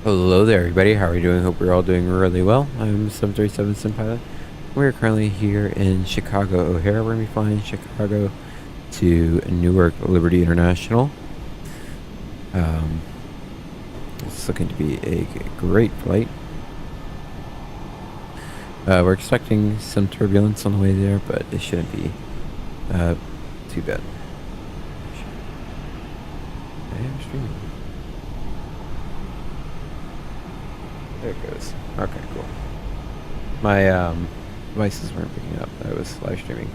Hello there, everybody. How are you doing? Hope we're all doing really well. I'm 737 Sim Pilot. We're currently here in Chicago O'Hare. We're going to be flying Chicago to Newark Liberty International. It's looking to be a great flight. We're expecting some turbulence on the way there, but it shouldn't be too bad. I am streaming. There it goes. Okay, cool. My devices weren't picking up. I was live streaming.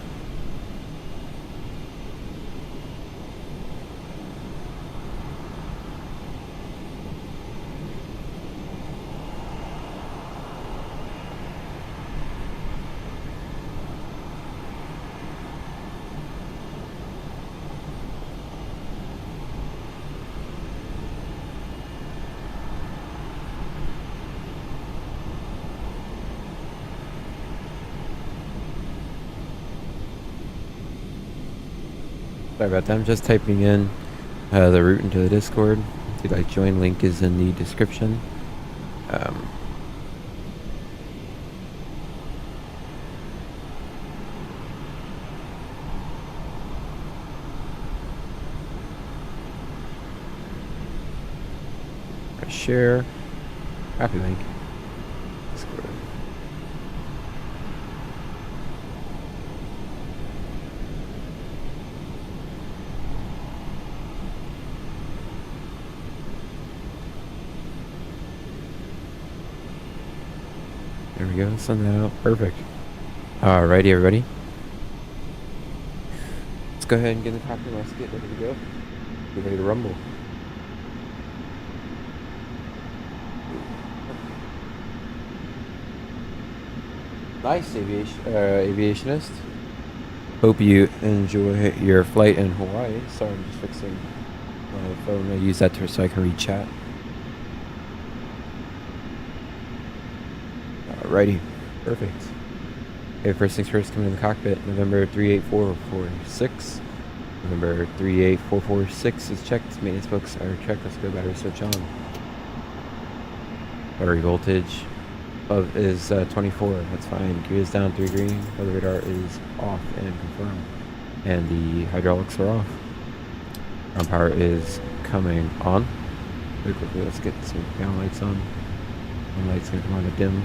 Sorry about that. I'm just typing in the route into the Discord. The join link is in the description. Share. Copy link. Discord. There we go. Send that out. Perfect. Alrighty, everybody. Let's go ahead and get in the cockpit. Let's get ready to go. Get ready to rumble. Nice, aviationist. Hope you enjoy your flight in Hawaii. Sorry, I'm just fixing my phone. I use that so I can read chat. Alrighty, perfect. Okay, first things first, coming in the cockpit. November 38446. November 38446 is checked. Maintenance books are checked. Let's go battery switch on. Battery voltage is 24. That's fine. Gear is down 3 green. Weather radar is off and confirmed. And the hydraulics are off. Ground power is coming on. Really quickly, let's get some ground lights on. One light's gonna come on to dim.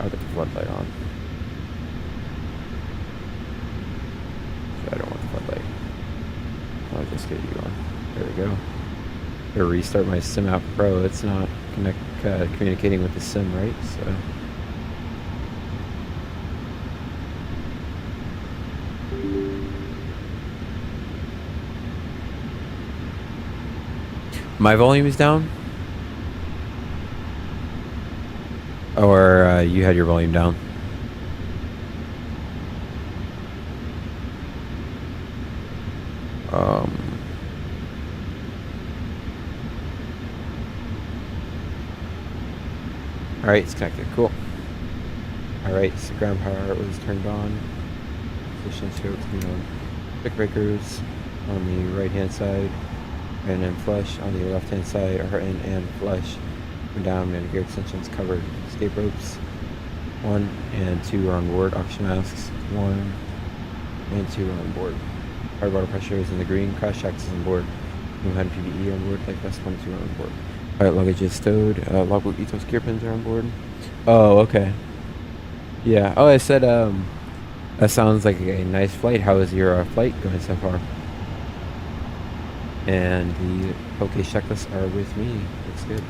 I'll get the floodlight on. I don't want the floodlight. I'll just get you on. There we go. Or restart my Sim app Pro. It's not communicating with the Sim, right? So my volume is down, or you had your volume down. Alright, it's connected. Cool. Alright, so ground power was turned on. Position scope, stick breakers on the right hand side, and then flush on the left hand side, or in and flush. And down, and gear extensions covered. Escape ropes 1 and 2 are on board. Oxygen masks 1 and 2 are on board. Hard water pressure is in the green. Crash checks is on board. No head PVE on board. Flight vest 1 and 2 are on board. Alright, luggage is stowed. Logbook ethos gear pins are on board. Oh, okay. Yeah. Oh, I said, that sounds like a nice flight. How is your flight going so far? And the okay checklists are with me. Looks good.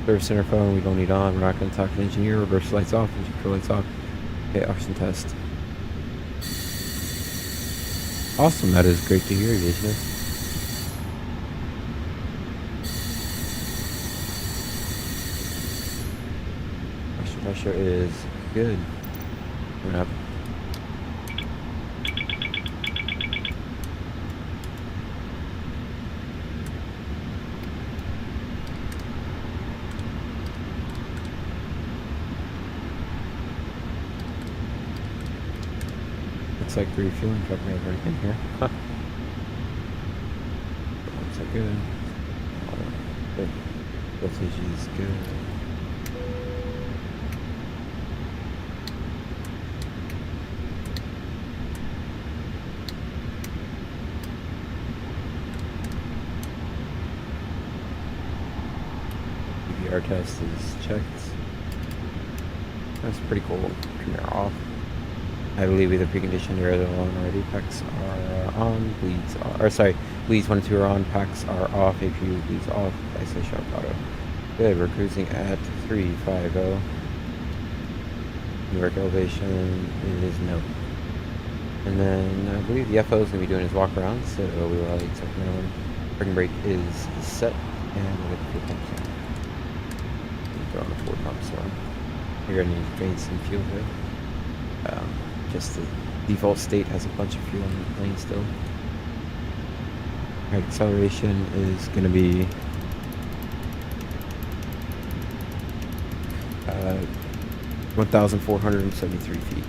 Service center phone, we don't need on. We're not going to talk to the engineer. Reverse lights off. Engine control lights off. Okay, oxygen test. Awesome, that is great to hear, aviationist. Oxygen pressure is good. Coming up. like the refueling truck may have already been here. Huh. Looks like good. Good. Voltage is good. PBR test is checked. That's pretty cool. Turn it off. I believe either preconditioned or they're on already. Packs are on. Bleeds are. Or sorry, bleeds 1 and 2 are on. Packs are off. APU bleeds off. ISO sharp auto. Good. We're cruising at 350. Newark elevation is no. And then I believe the FO is going to be doing his walk around, so we will have a minimum. Parking brake is set, and we'll get the fuel pumps on. Throw on the fuel pumps on. You're going to need to drain some fuel here. Just the default state has a bunch of fuel in the plane still. Alright, acceleration is going to be 1,473 feet.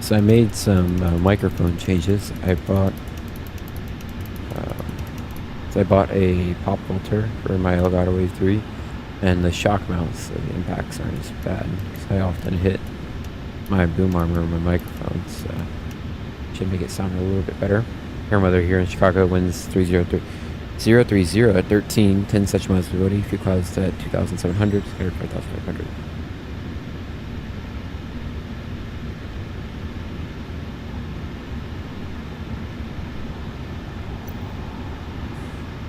So I made some microphone changes. I bought a pop filter for my Elgato Wave 3, and the shock mounts of the impacts aren't as bad because I often hit my boom armor on my microphones. So should make it sound a little bit better. Air weather here in Chicago, winds 030 at 13, 10 such miles per hour. Fuel clouds at 2,700, scattered 5,500.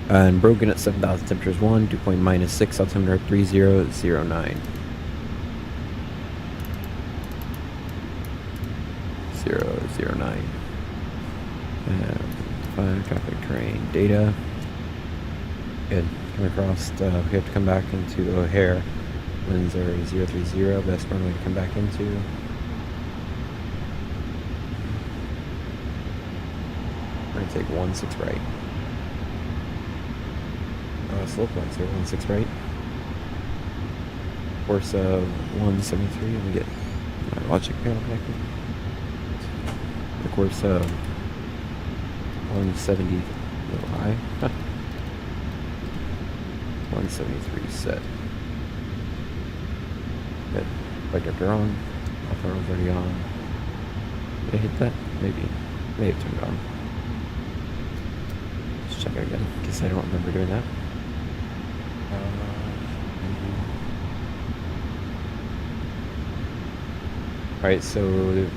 And Broken at 7,000, temperatures 1, dew point -6, altimeter 3009. 009. And define traffic terrain data. Good. Come across, we have to come back into O'Hare. Winds are 030, best runway to come back into. We're going to take 16 right. Slope lines here, 16 right. Course 173, and we get my logic panel connected. The course 170, a little high. 173 set. Good. Flight director on. Auto's already on. Did I hit that? Maybe. May have turned it on. Let's check it again, because I don't remember doing that. Alright, so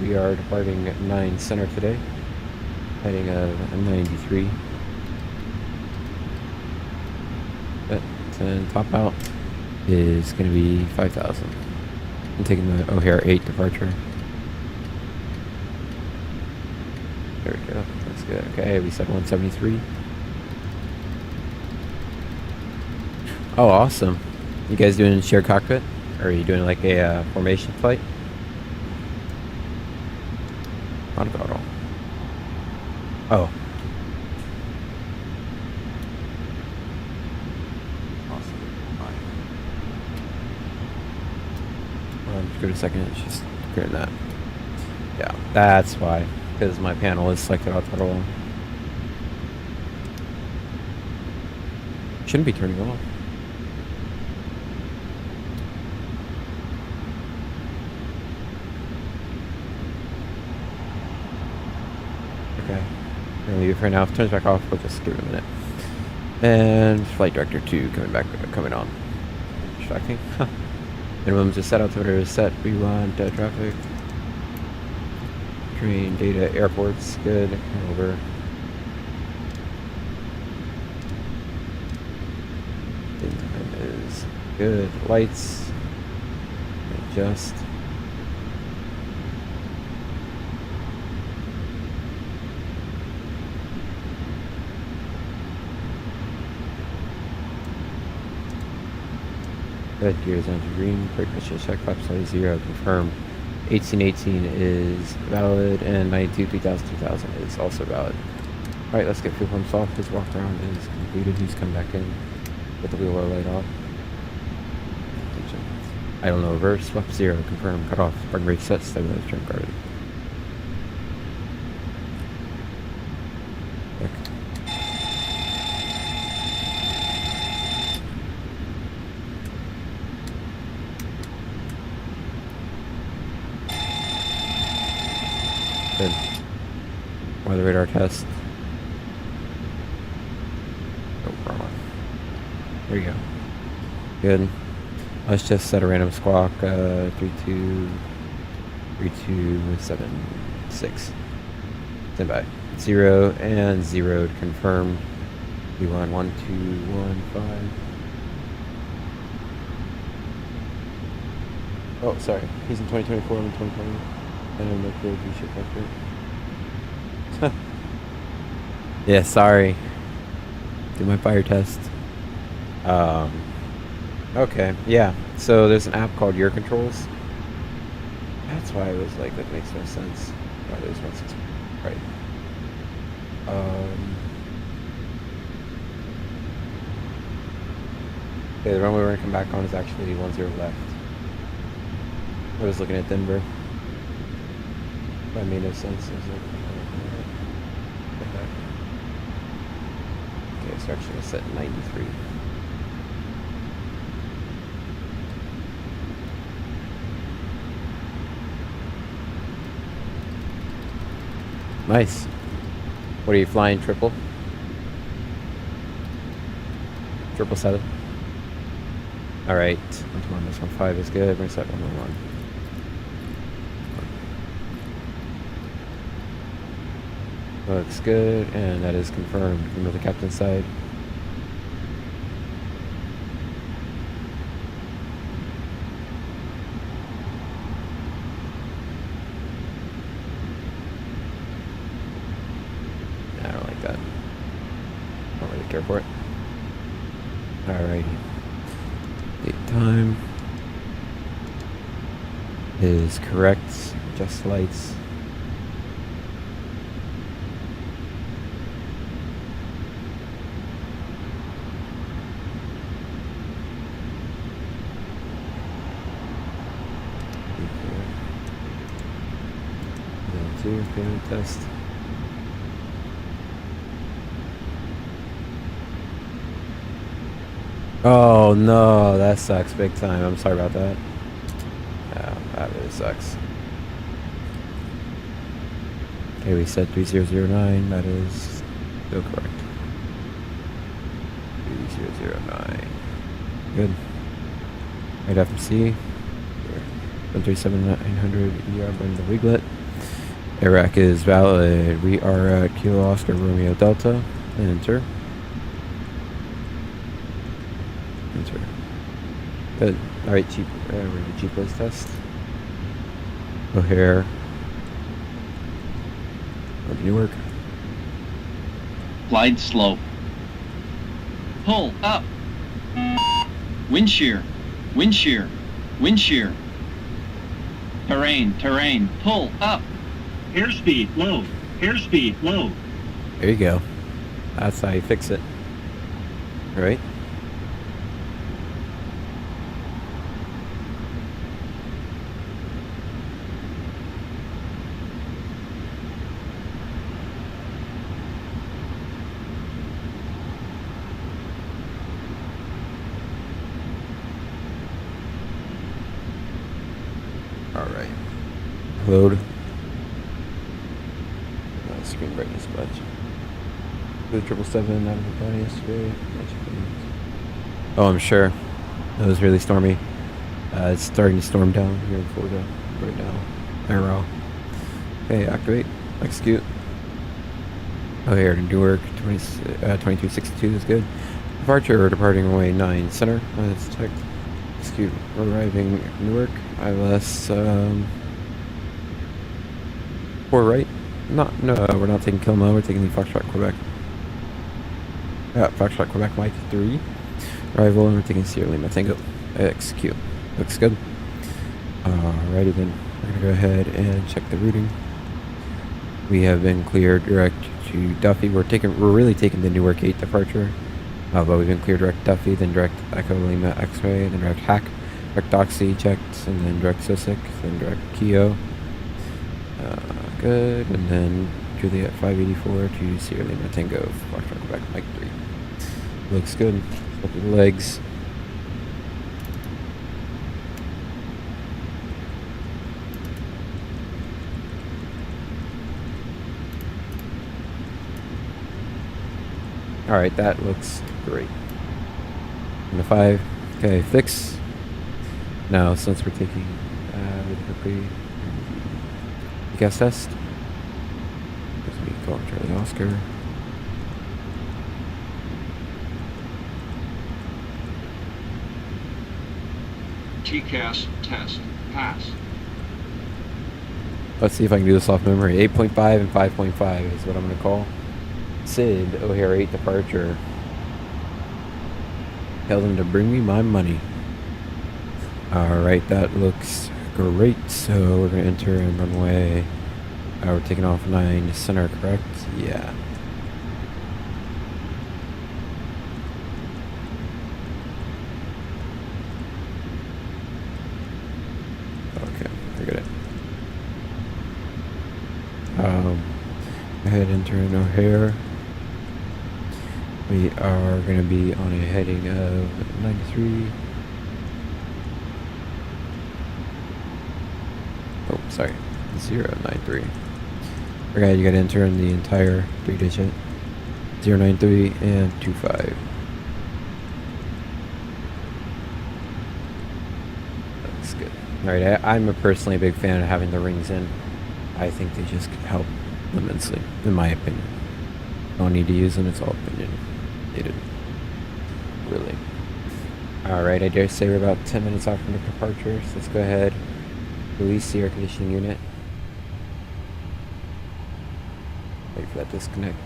we are departing at 9 center today, heading a 93. And top out is going to be 5,000. I'm taking the O'Hare 8 departure. There we go, that's good. Okay, we said 173. Oh, awesome. You guys doing shared cockpit? Or are you doing like a formation flight? On throttle. Oh. Awesome. Fine. Give it a second. It's just clearing that. Yeah, that's why. Because my panel is selected on throttle. Shouldn't be turning off. Okay. We're gonna leave it for now. If it turns back off, we'll just give it a minute. And flight director 2 coming on. Distracting. Minimums is set, altimeter is set. We want traffic. Train data, airports, good. Over. Time is good. Lights. Adjust. Good, gears onto green, brake pressure check, flap size 0, confirmed. 1818 is valid, and 92 3000 2000 is also valid. Alright, let's get fuel pumps off. His walk around is completed. He's come back in with the wheel well light off. Attention. Idle no reverse, swap 0, confirm, cut off, burn brake set, stabilize, trim guarded. Good. Weather radar test. Oh, wrong one. There you go. Good. Let's just set a random squawk. 3276. Stand by. 0 and 0 to confirm. V1 1215. Oh, sorry. He's in 2024. I'm in 2020. And no clear V-ship vector. Yeah, sorry. Do my fire test. Okay, yeah. So there's an app called Your Controls. That's why I was like, that makes no sense. Why there's 160. Right. Okay, the runway we're gonna come back on is actually 10 left. I was looking at Denver. That made no sense. It was like, okay, so actually gonna set 93. Nice. What are you flying? Triple? 777. Alright. 115 is good. We're set 111. Looks good, and that is confirmed. Remove the captain's side. I don't like that. Don't really care for it. Alrighty. Date time is correct. Adjust lights. Payment test. Oh no, that sucks big time. I'm sorry about that. Yeah, that really sucks. Okay, we said 3009. That is still correct. 3009. Good. Right FMC. 137-900 ER by the wiglet. Iraq is valid. We are at Kilo Oscar Romeo Delta. Enter. Enter. Good. Alright, we're the G-Place test. O'Hare. Newark. Glide slope. Pull up. Wind shear. Wind shear. Wind shear. Terrain. Pull up. Airspeed low. Airspeed low. There you go. That's how you fix it. All right. All right. Load. Screen brightness budge. The 777 out of the body yesterday. Oh, I'm sure. It was really stormy. It's starting to storm down here in Florida right now. IRL. Okay, activate. Execute. Oh, here to Newark. 2262 is good. Departure, departing away 9 center. Let's check. Execute. Arriving Newark. ILS 4 right. No, we're not taking Kilma, we're taking the Foxtrot Quebec. Foxtrot Quebec Mike 3. Arrival, and we're taking Sierra Lima Tango. Execute. Looks good. Alrighty then. We're gonna go ahead and check the routing. We have been cleared direct to Duffy. We're really taking the Newark 8 departure. But we've been cleared direct Duffy, then direct Echo Lima X-Ray, then direct Hack, direct Doxy checked, and then direct Sosic, then direct Keo. Good, and then Juliet 584 to Sierra Lima Tango, Foxtrot Quebec Mike 3. Looks good. Look at the legs. Alright, that looks great. And the 5. Okay, fix. Now, since we're taking really quickly gas test. Gives me call Charlie Oscar. TCAS test pass. Let's see if I can do this off memory. 8.5 and 5.5 is what I'm going to call. Sid O'Hare 8 departure. Tell them to bring me my money. Alright, that looks great. So we're going to enter in runway. We're taking off 9 center, correct? Yeah. Okay, I got it. Go ahead, enter in O'Hare. We are going to be on a heading of 93. Oh, sorry. 093. Okay, you got to enter in the entire 3-digit. 093 and 25. Looks good. Alright, I'm personally a big fan of having the rings in. I think they just help immensely, in my opinion. Don't need to use them, it's all opinionated. Really. Alright, I dare say we're about 10 minutes out from the departure, so let's go ahead. Release the air conditioning unit. Wait for that disconnect.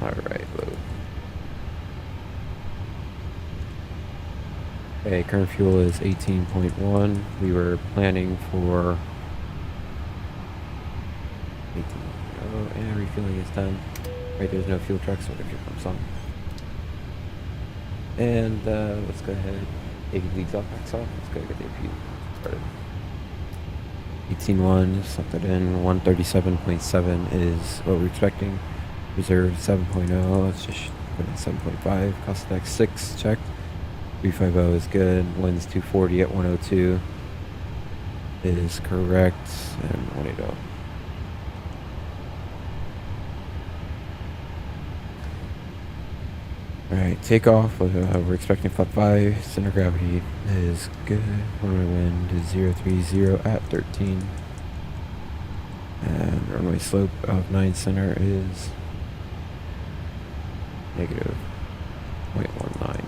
Alright, load. Okay, current fuel is 18.1. We were planning for 18.0, and refueling is done. Right, there's no fuel trucks, so the fuel pumps on. And let's go ahead. AP leads off, backs off. Let's go get the AP started. 18.1, suck that in. 137.7 is what we're expecting. Reserve 7.0. Let's just put in 7.5. Cost of X 6 checked. 350 is good. Winds 240 at 102 is correct. And 180. Alright, takeoff. We're expecting flap 5. Center gravity is good. Runway wind is 030 at 13. And runway slope of 9 center is negative 0.19.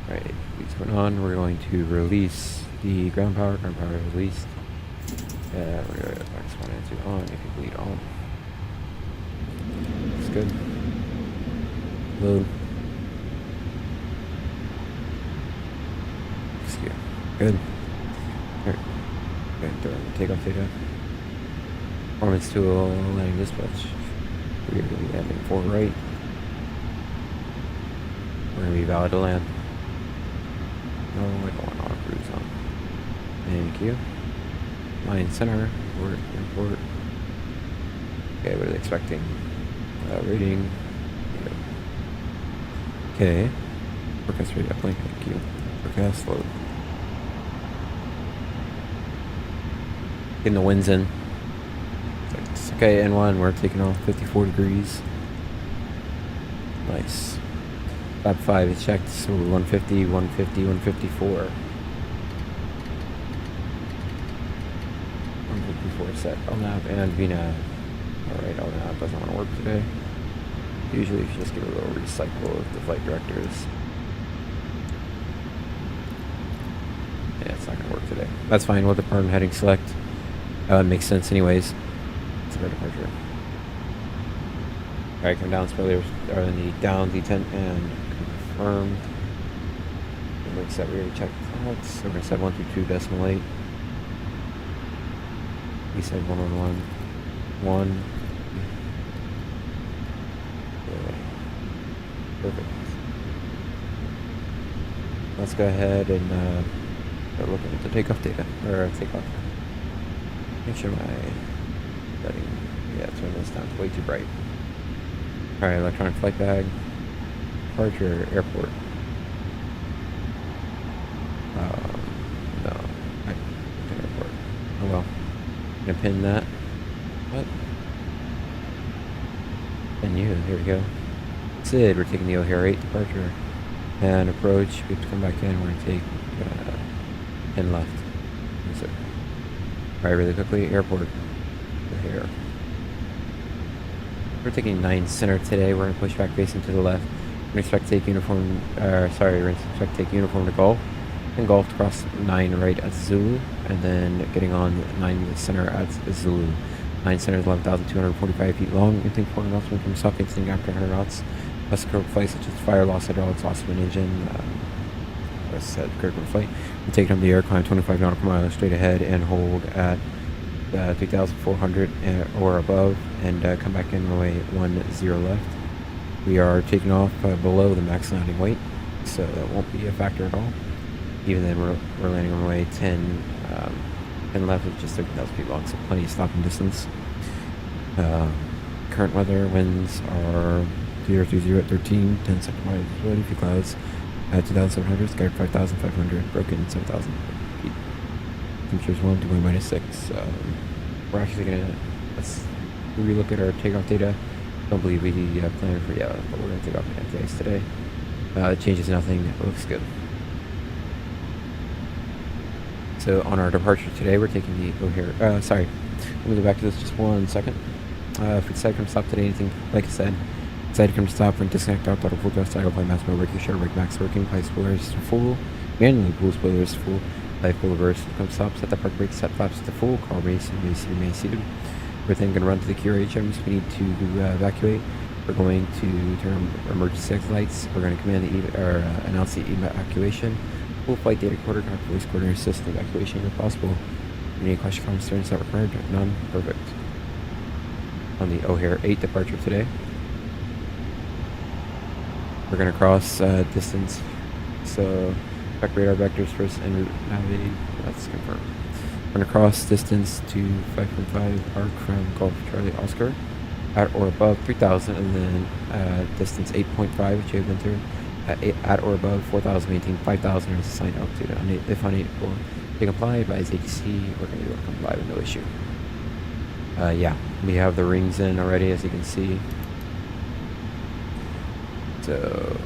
Right, leads going on. We're going to release the ground power. Ground power released. We're going to box 1 and 2 on. If you bleed on. Looks good. Load. Excuse. Good. Alright. Going to takeoff data. Performance tool, landing dispatch. We're going to be landing 4 right. We're going to be valid to land. No, I don't want auto cruise on. Thank you. Line center, import. Okay, what are they expecting? Rating. Okay. Forecast rate uplink, thank you. Forecast load. Getting the winds in. Okay, N1, we're taking off 54 degrees. Nice. Flap 5 is checked, so 150, 150, 154. 154 set. LNAV and VNAV. Alright, LNAV doesn't want to work today. Usually if you just give a little recycle of the flight directors. That's fine. We'll depart on heading select. It makes sense anyways. It's a departure. Alright, come down spoilers are in the down detent and confirmed. It looks that we already checked that. So we're gonna set 122.8. We said 111. 1. Yeah. Perfect. Let's go ahead and start looking at the takeoff data, or takeoff. Make sure my setting, yeah, turn this down, it's way too bright. Alright, electronic flight bag, departure, airport. No, airport. Oh well, I'm gonna pin that. What? And you, here we go. Sid, we're taking the O'Hare 8 departure. And approach, we have to come back in, we're going to take 10 left. That's it. Alright, really quickly, airport. O'Hare. We're taking 9 center today, we're going to push back facing to the left. We're going to expect to take uniform, we're going to expect to take uniform to Golf. And Golf to cross 9 right at Zulu, and then getting on 9 center at Zulu. 9 center is 11,245 feet long. You think 400 knots from stop facing after 100 knots. Plus critical flight such as fire, loss hydraulics, loss of an engine, I said critical flight. We take on the air, climb 25 nautical miles straight ahead and hold at 3,400 or above, and come back in runway 10 left. We are taking off below the max landing weight, so that won't be a factor at all. Even then, we're landing on runway 10 left, with just 30,000 feet long, so plenty of stopping distance. Current weather winds are 030 at 13, 10 second wide visibility, few clouds at 2,700, scattered 5,500, broken 7,000 feet. Temperatures 1 to wind -6. We're actually gonna, let's relook at our takeoff data. Don't believe we planned for, yeah, but we're gonna take off MTIs today. It changes nothing, it looks good. So on our departure today, we're taking the O'Hare, sorry, let me go back to this just 1 second. If we decide to come stop today, anything, like I said, decide to come stop and disconnect out throttle full thrust, idle flight mask mode, brake share, brake max working, place spoilers to full, manually pull spoilers to full, light full reverse, come stop, set the park brake, set flaps to full, car race, and remain seated. We're then going to run to the QRH items we need to evacuate. We're going to turn emergency exit lights. We're going to command the announce the evacuation. Full flight data quarter, voice quarter, assist evacuation if possible. Any question, comments, concerns not required? None? Perfect. On the O'Hare 8 departure today, we're going to cross distance. So, check radar vectors first and route navigate. That's confirmed. We're going to cross distance to 5.5 arc from Golf Charlie Oscar at or above 3,000, and then distance 8.5, which you have entered. At or above 4,000, maintain 5,000 as assigned altitude. If unable to comply, advise ATC. We're going to be able to comply with no issue. Yeah, we have the rings in already, as you can see. So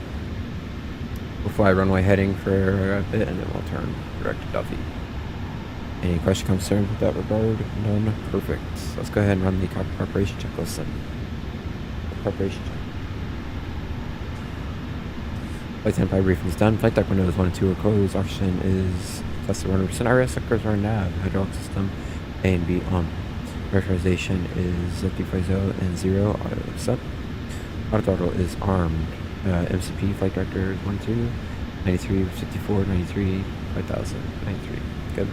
we'll fly runway heading for a bit, and then we'll turn direct to Duffy. Any question, concerns with that regard? None? Perfect. Let's go ahead and run the cockpit preparation checklist then. Preparation check. Flight standby briefing is done. Flight deck windows 1 and 2 are closed. Oxygen is tested 100%. RS sectors are nav. Hydraulic system A and B on. Pressurization is FD50 and 0. Auto set. Auto throttle is armed. MCP flight director is 1-2. 93, 54, 93, 5000, 93. Good.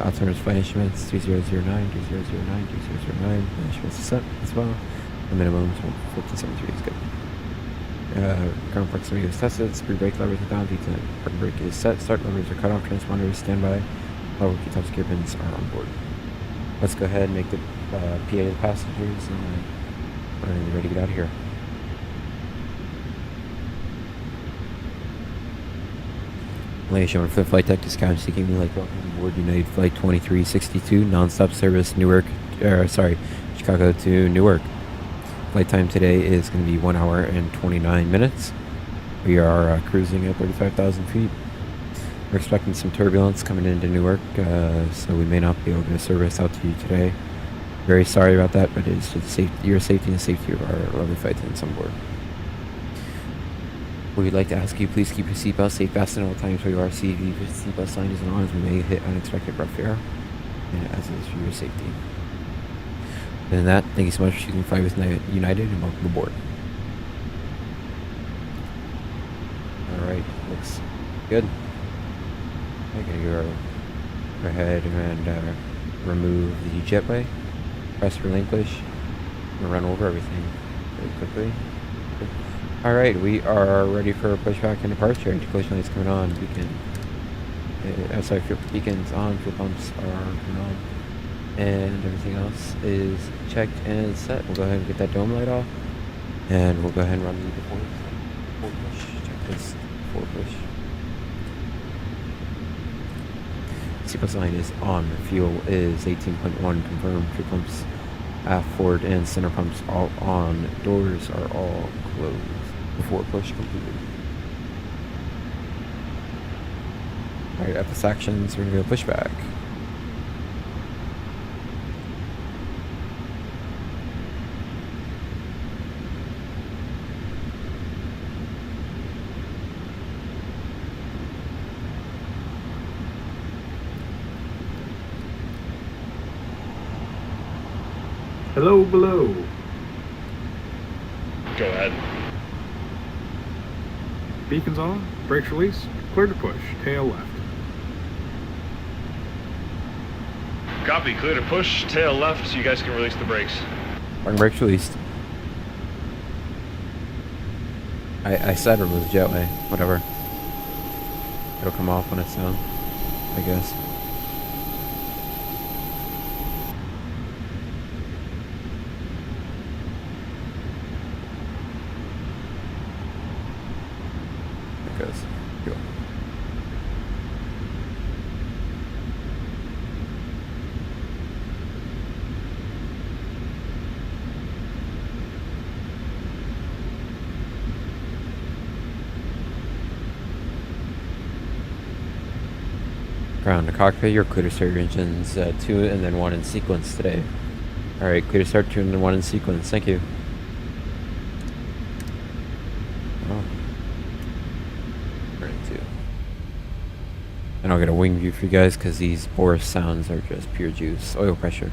Alternate flight instruments 3009, 3009, 3009. Instruments is set as well. The minimum is 1473 is good. Current proximity is tested. Speed brake levers are down. Detent. Parking brake is set. Start levers are cut off. Transponders standby. Level key tops gear pins are on board. Let's go ahead and make the PA to the passengers, and we're going to be ready to get out of here. Ladies and gentlemen, for the flight deck, this captain seeking me like welcome aboard United Flight 2362, non-stop service Chicago to Newark. Flight time today is going to be 1 hour and 29 minutes. We are cruising at 35,000 feet. We're expecting some turbulence coming into Newark, so we may not be able to get a service out to you today. Very sorry about that, but it's just your safety and the safety of our lovely flight attendants on board. We'd like to ask you, please keep your seatbelt safe, fasten at all times where you are. See if your seatbelt sign isn't on, as we may hit unexpected rough air, and as is for your safety. Other than that, thank you so much for choosing Fly with United, and welcome aboard. Alright, looks good. I'm gonna go ahead and remove the jetway, press relinquish, and run over everything very quickly. Alright, we are ready for pushback and departure. Anti-collision lights coming on. Beacon. Fuel beacons on. Fuel pumps are coming on. And everything else is checked and set. We'll go ahead and get that dome light off. And we'll go ahead and run the forward push. Check this forward push. Seatbelt sign is on. Fuel is 18.1 confirmed. Fuel pumps aft, forward, and center pumps all on. Doors are all closed. Before push completed. Alright, FS actions, we're gonna go pushback. Hello, below. Go ahead. Beacons on, brakes released, clear to push, tail left. Copy, clear to push, tail left, so you guys can release the brakes. Parking brakes released. I said remove jetway, whatever. It'll come off when it's down, I guess. Cool. Ground to cockpit, you're clear to start your engines 2 and then 1 in sequence today. Alright, clear to start 2 and then 1 in sequence. Thank you. Oh. And I'll get a wing view for you guys because these bore sounds are just pure juice. Oil pressure.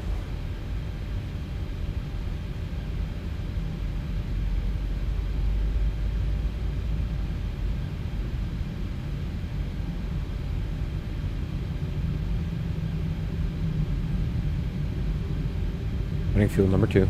Running fuel number 2.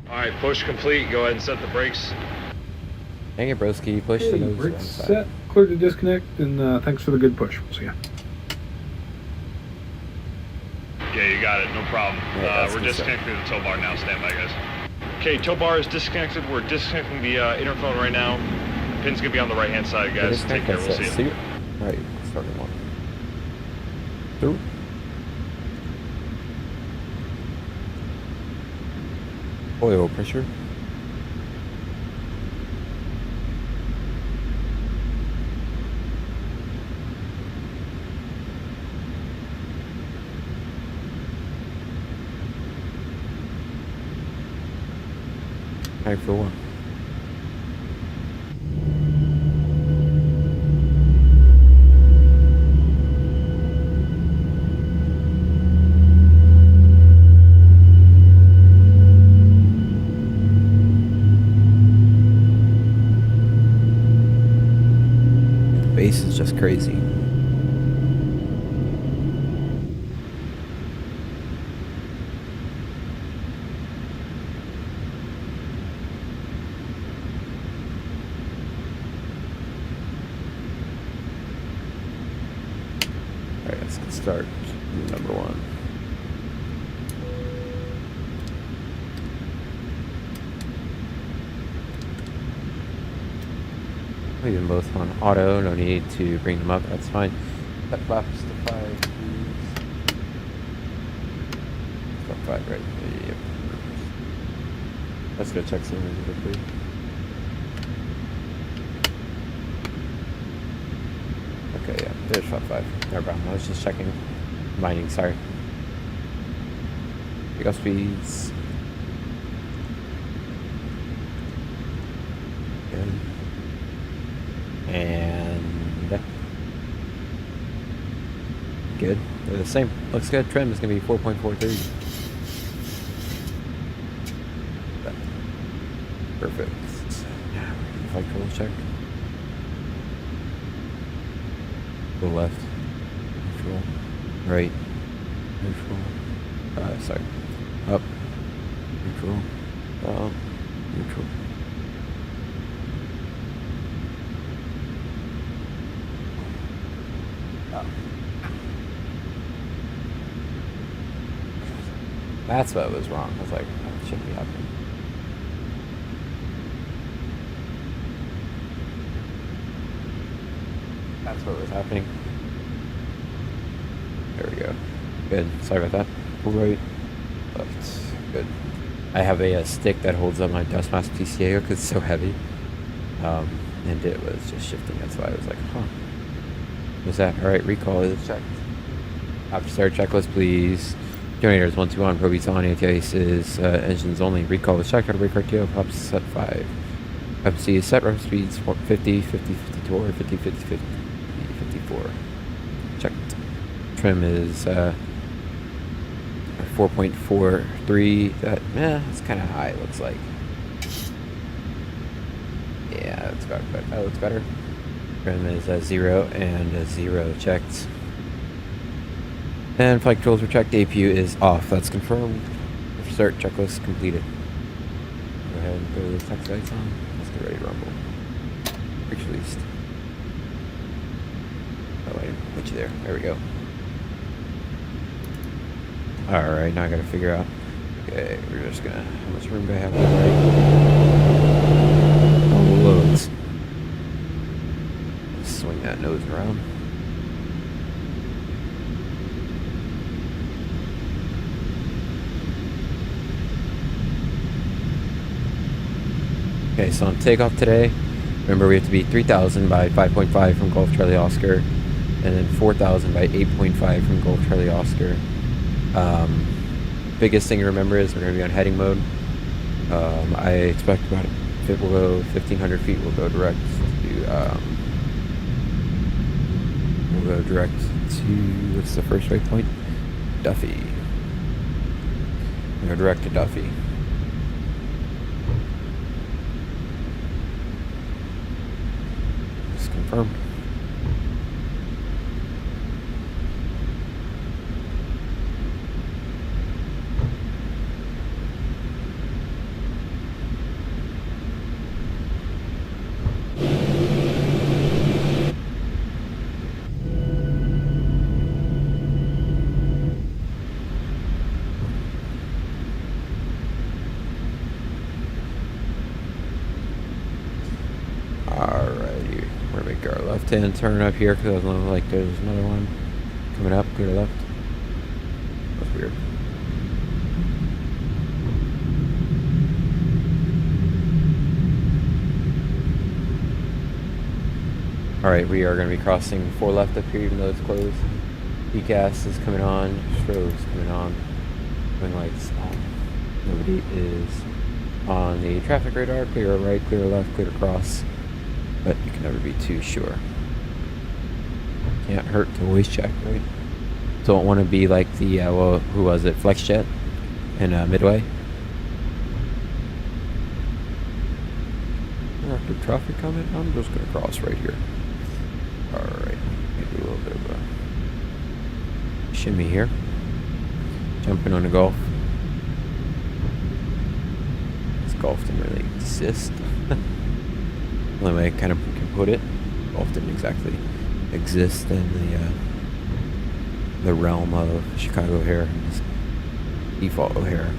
Alright, push complete. Go ahead and set the brakes. Dang it, broski. Push the nose Brakes one side. set, clear to disconnect, and thanks for the good push. We'll see ya. Yeah, you got it. No problem. Yeah, we're good disconnecting the tow bar now. Stand by, guys. Okay, tow bar is disconnected. We're disconnecting the interphone right now. Pin's gonna be on the right-hand side, guys. Take care. We'll see you. Alright, starting 1. Through. Oil pressure. Alright, for 1. Bass is just crazy. Alright, let's start number 1. Leave them both on auto, no need to bring them up, that's fine. Set flaps to 5, please. Step 5, right? Yep. Let's go check some really quickly. Okay, yeah, there's flap 5. Never mind, I was just checking. Mining, sorry. Takeoff speeds. Good. And good. They're the same. Looks good. Trim is going to be 4.43. Perfect. Yeah, flight control check. Go left. Neutral. Right. Neutral. Sorry. Up. Neutral. Down. Neutral. Up. That's what was wrong. I was like, that shouldn't be happening. That's what was happening. There we go. Good. Sorry about that. Right. Left. Good. I have a stick that holds up my Thrustmaster PCA because it's so heavy. And it was just shifting. That's why I was like, huh. What's that? Alright, recall is checked. After start checklist, please. Generators 121, probeats on, anti-ices, engines only. Recall is checked. Brake RTO, pops set 5. FMC is set, run speeds 50, 50, 54, 50, 50, 50, 54. Checked. Trim is 4.43. That's kind of high, it looks like. Yeah, that's better. That looks better. Trim is 0 and 0 checked. And flight controls were checked. APU is off. That's confirmed. Start checklist completed. Go ahead and put the text lights on. Let's get ready to rumble. Brakes released. Oh, I didn't put you there. There we go. Alright, now I gotta figure out. Okay, we're just gonna. How much room do I have on the right? Oh, loads. Swing that nose around. Okay, so on takeoff today, remember we have to be 3,000 by 5.5 from Golf Charlie Oscar, and then 4,000 by 8.5 from Golf Charlie Oscar. Biggest thing to remember is we're going to be on heading mode. I expect about we'll go 1,500 feet. We'll go direct to what's the first waypoint? Duffy. We'll go direct to Duffy. Confirmed. Left-hand turn up here because it doesn't look like there's another one coming up. Go to left. That's weird. Alright, we are going to be crossing 4 left up here even though it's closed. ECAS is coming on. Strobe's coming on. Wing lights on. Nobody is on the traffic radar. Clear right, clear left, clear across. But you can never be too sure. Can't hurt to always check, right? Don't want to be like the, who was it? FlexJet in Midway. After traffic coming, I'm just going to cross right here. Alright, do a little bit of a shimmy here. Jumping on the Golf. This Golf didn't really exist. Only way I kind of can put it, Golf didn't exactly exist in the realm of Chicago O'Hare, default O'Hare.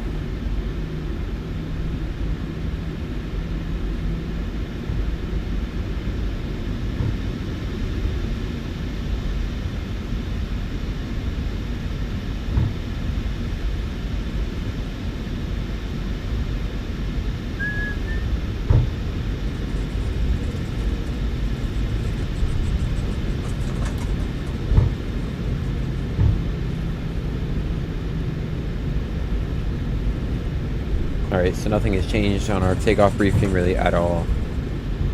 Alright, so nothing has changed on our takeoff briefing really at all.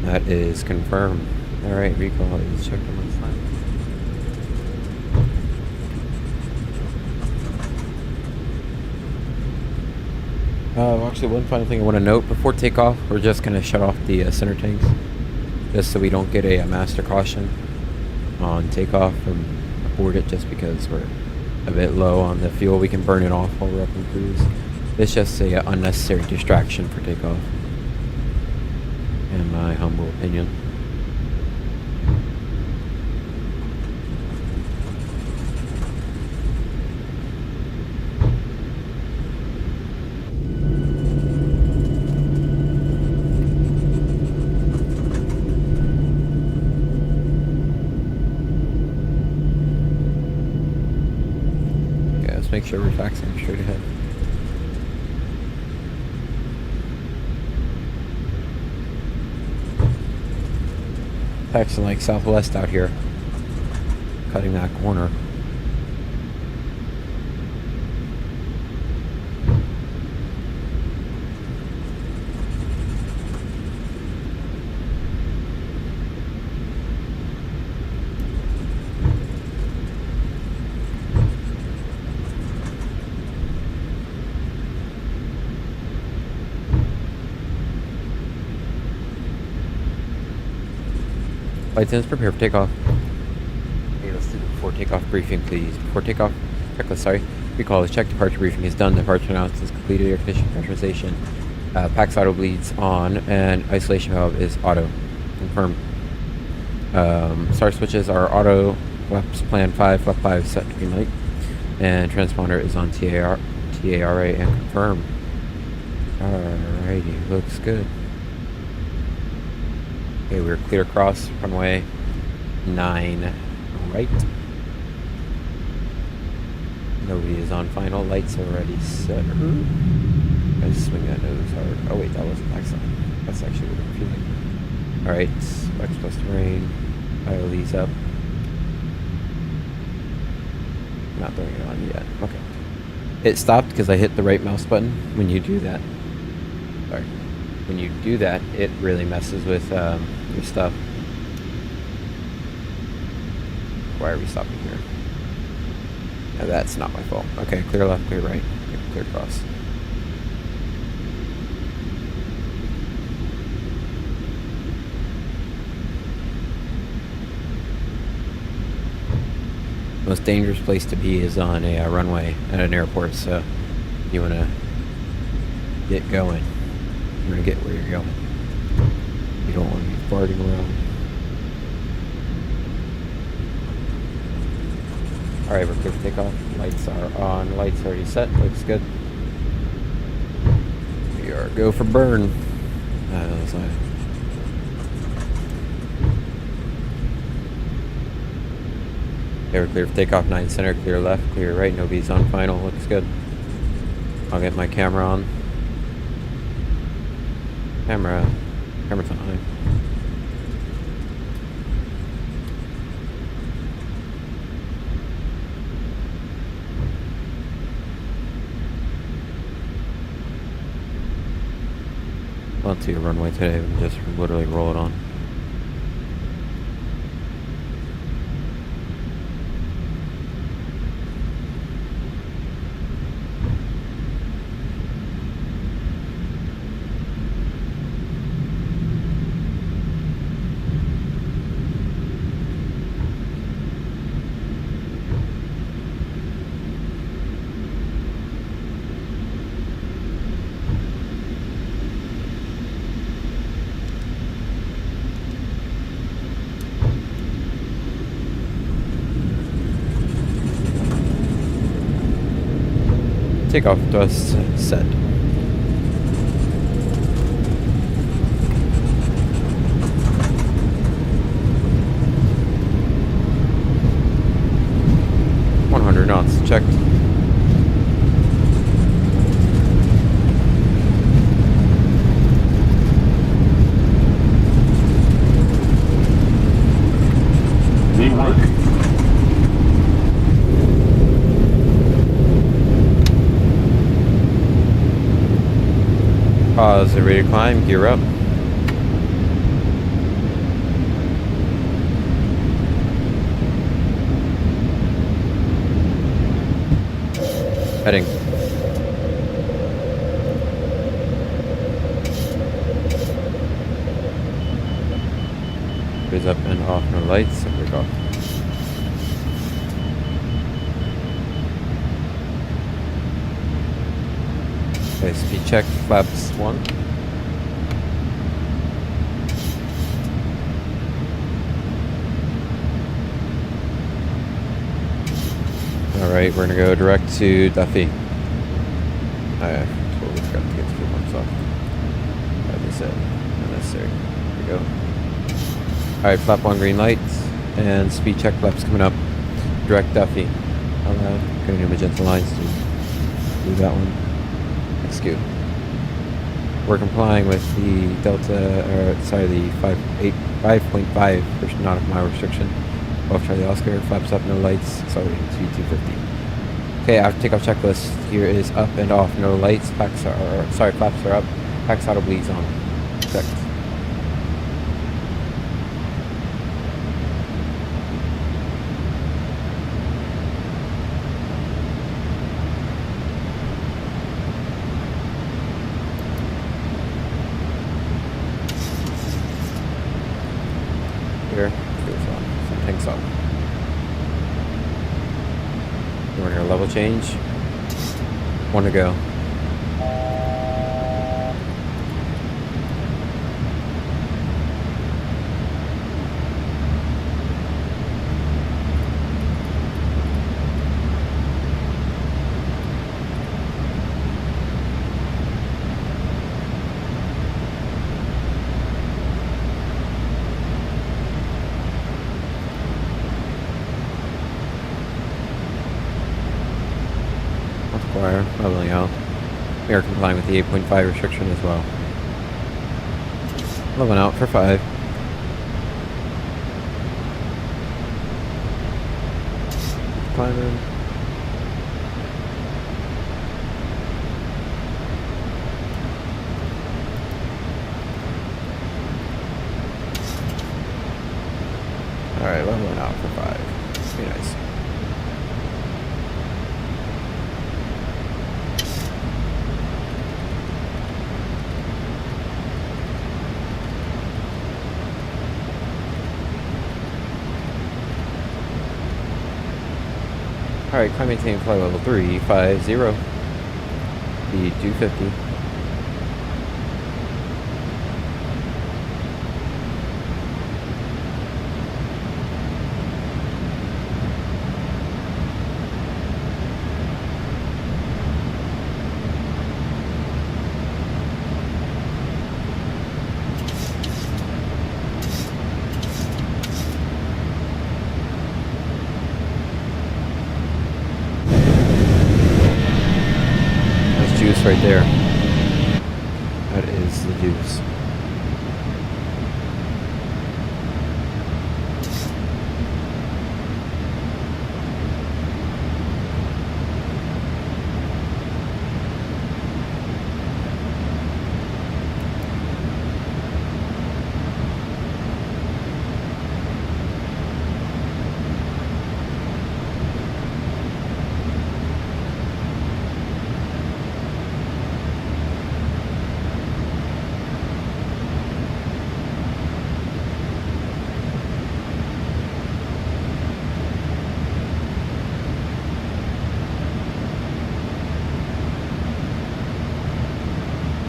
That is confirmed. Alright, recall is checked on my slide. Actually, one final thing I want to note before takeoff, we're just going to shut off the center tanks, just so we don't get a master caution on takeoff and abort it, just because we're a bit low on the fuel. We can burn it off while we're up in cruise. It's just a unnecessary distraction for takeoff, in my humble opinion. Make sure we're taxiing straight ahead. Taxiing like southwest out here, cutting that corner. Flight attendants, prepare for takeoff. Okay, let's do the before takeoff briefing, please. Before takeoff, checklist, sorry. Recall the check departure briefing is done. Departure announcement is completed. Air conditioning pressurization. PAX auto bleeds on, and isolation valve is auto. Confirmed. Start switches are auto. Flaps plan 5, flap 5 set to green light. And transponder is on TARA and confirmed. Alrighty, looks good. Okay, we're clear across, runway 9 right. Nobody is on final, lights already set. I just swing that nose hard. Oh wait, that wasn't excellent. That's actually really confusing. Alright, X plus terrain, dial these up. Not throwing it on yet, okay. It stopped because I hit the right mouse button when you do that. Sorry. When you do that, it really messes with your stuff. Why are we stopping here? No, that's not my fault. Okay, clear left, clear right, clear cross. Most dangerous place to be is on a runway at an airport, so you want to get going. You want to get where you're going. You don't want to be farting around. Alright, we're clear for takeoff. Lights are on. Lights already set. Looks good. We are go for burn. Okay, we're clear for takeoff. 9 center, clear left, clear right. Nobody's on final. Looks good. I'll get my camera on. Camera's on. Went to your runway today and just literally roll it on. Takeoff thrust set. Knots checked. Newark. Pause, ready to climb, gear up. Heading. Raise up and off, no lights, and we're off. Okay, speed check, flaps 1. Alright, we're gonna go direct to Duffy. I totally forgot to get the fuel pumps off. As I said, unnecessary. There we go. Alright, flap 1 green lights, and speed check flaps coming up. Direct Duffy. How loud? Gonna do magenta lines to do that one. Execute. We're complying with the Delta, the 5.5 nautical mile restriction. Off Charlie Oscar, flaps up, no lights, accelerating to 250. Okay, after takeoff checklist, here is up and off, no lights, flaps are up, packs auto bleeds on. Checked. Here, fuel's on. Tanks up. We're gonna level change. 1 to go. Leveling out. We are complying with the 8.5 restriction as well. Leveling out for 5. Climbing. Alright, leveling out for 5. Be nice. Alright, climb maintain flight level 350. Speed 250. Right there. That is the juice.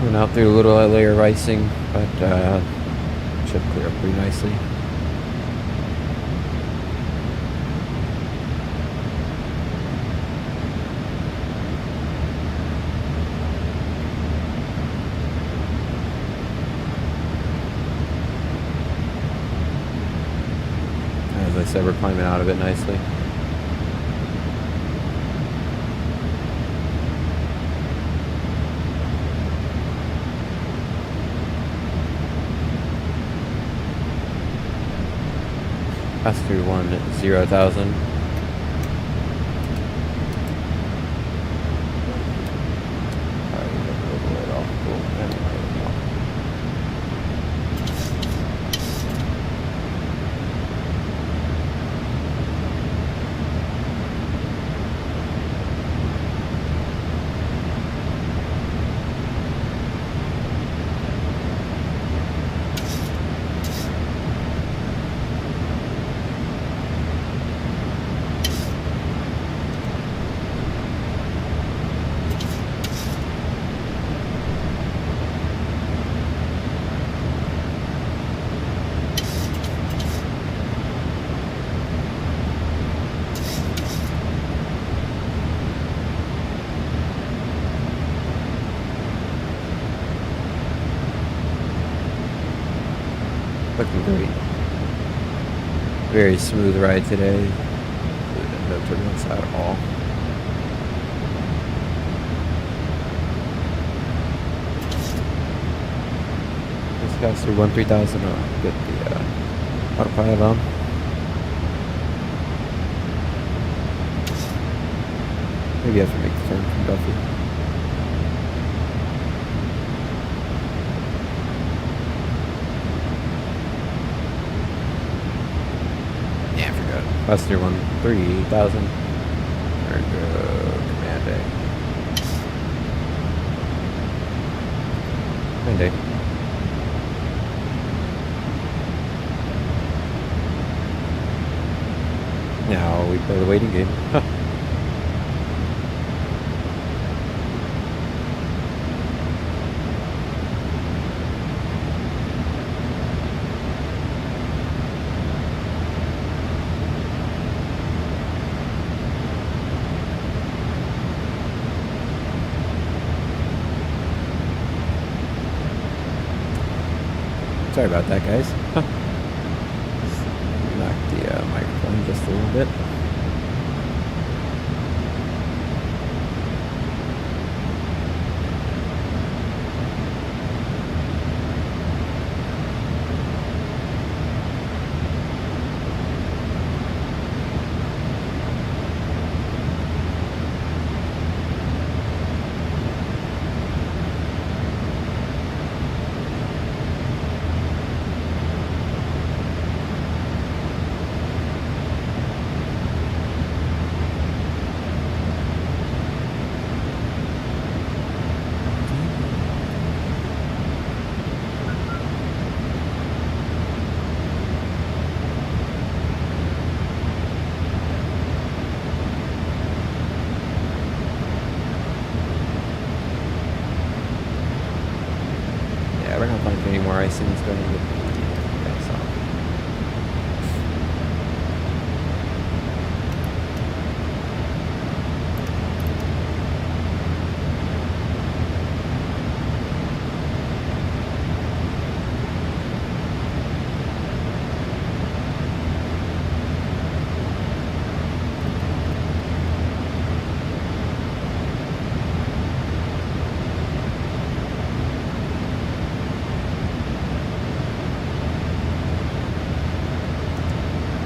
Went out through a little layer of icing, but should clear up pretty nicely. As I said, we're climbing out of it nicely. Pass through 10,000. Alright, right off. Cool. Anyway. Looking great. Very smooth ride today. No turbulence at all. Just got through 13,000 on. Get the autopilot on. Maybe I have to make the turn from Duffy. Yeah, I forgot. Passenger 13,000. Turn to Command A. Command A. Now we play the waiting game. Sorry about that, guys. Knocked the microphone just a little bit. We're not finding any more icings going with the song.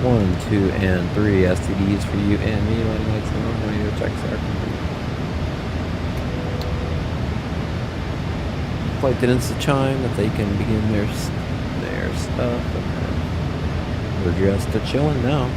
One, 2, and 3 STDs for you and me. Lighting lights on. Radio checks are complete. Flight attendants to chime that they can begin their stuff, and then we're just chilling now.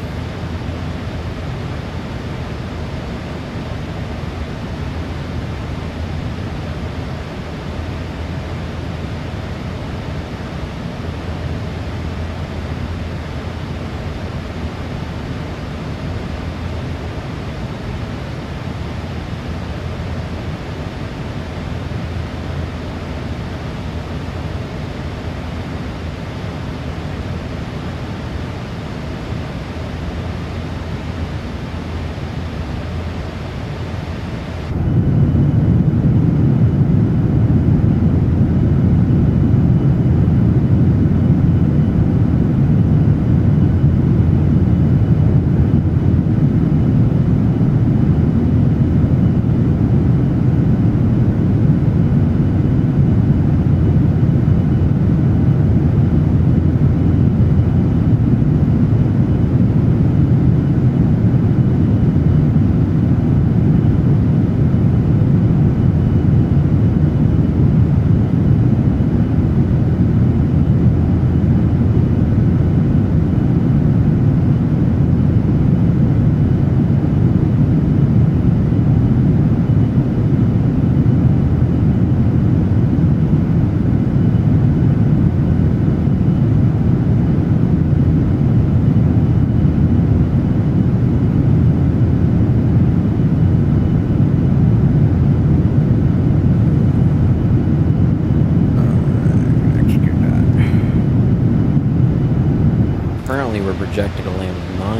Projected to land with 9.2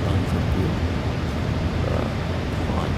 tons of fuel per ton.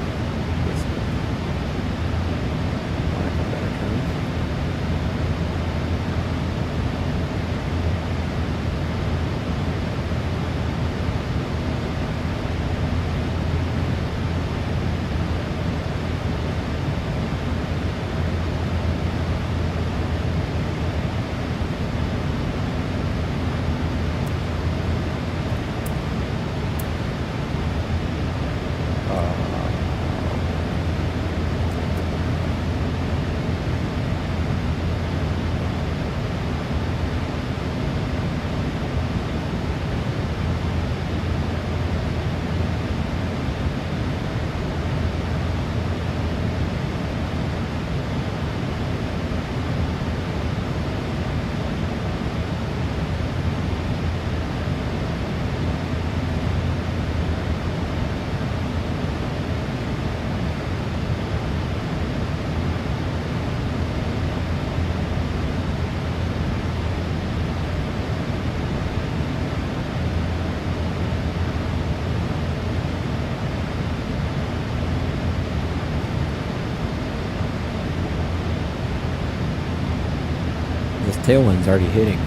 tailwind's already hitting.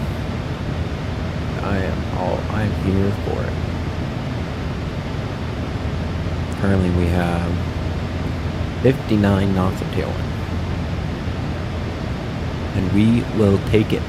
I'm here for it. Currently we have 59 knots of tailwind. And we will take it.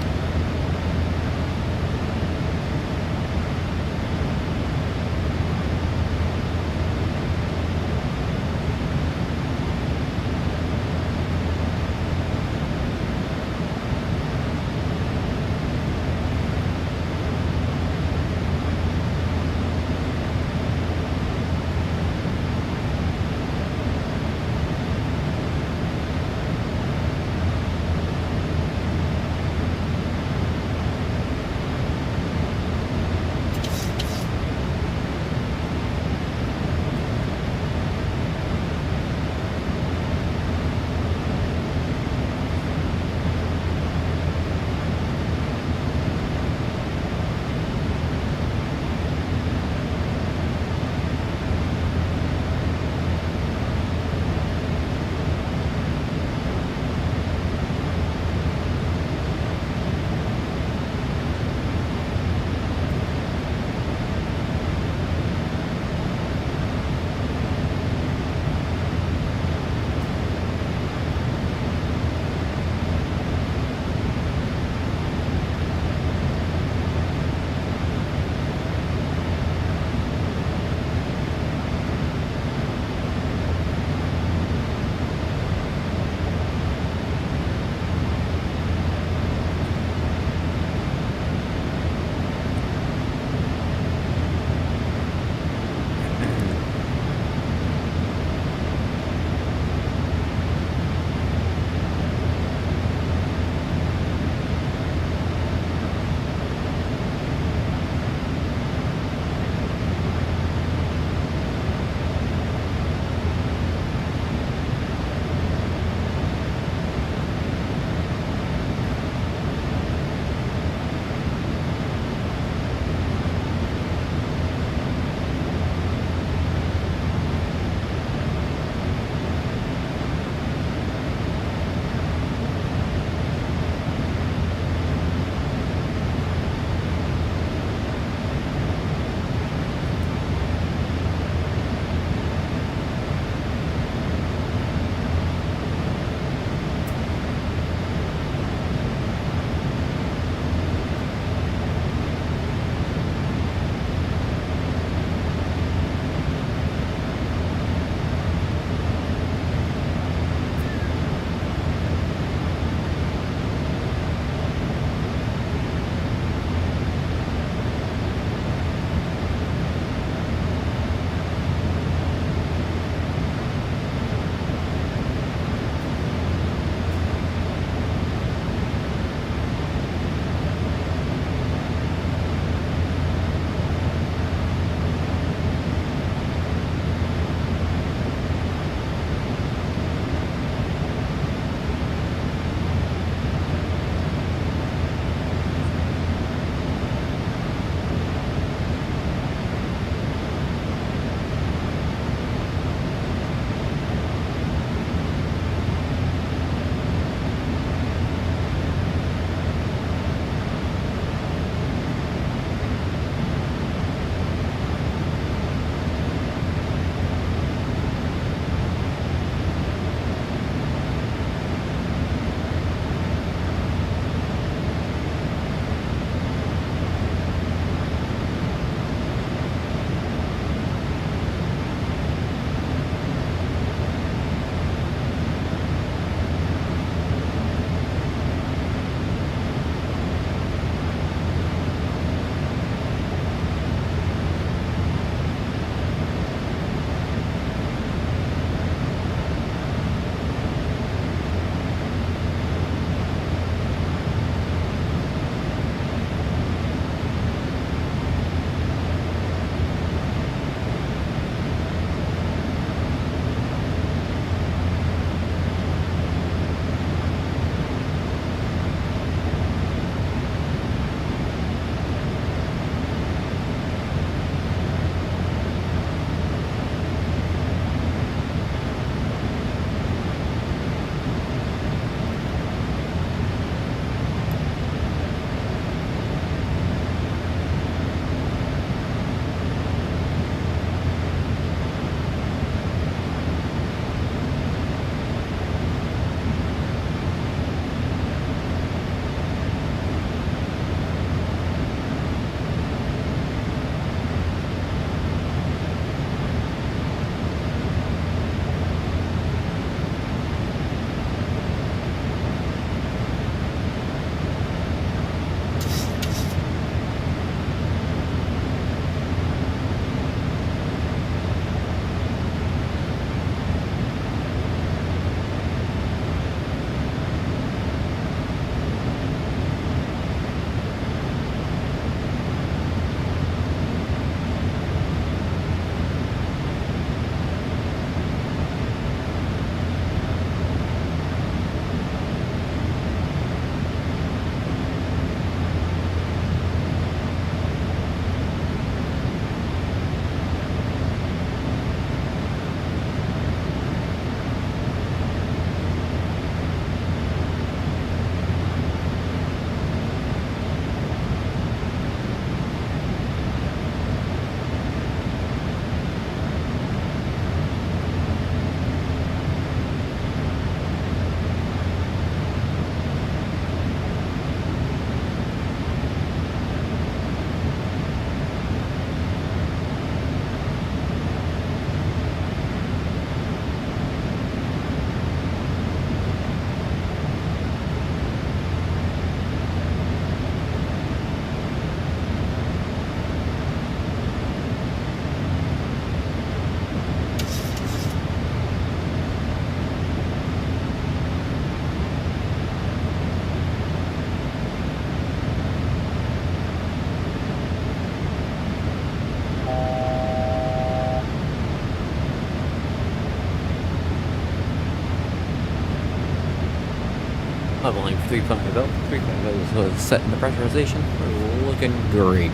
Leveling 350. 350 is set in the pressurization. We're looking great.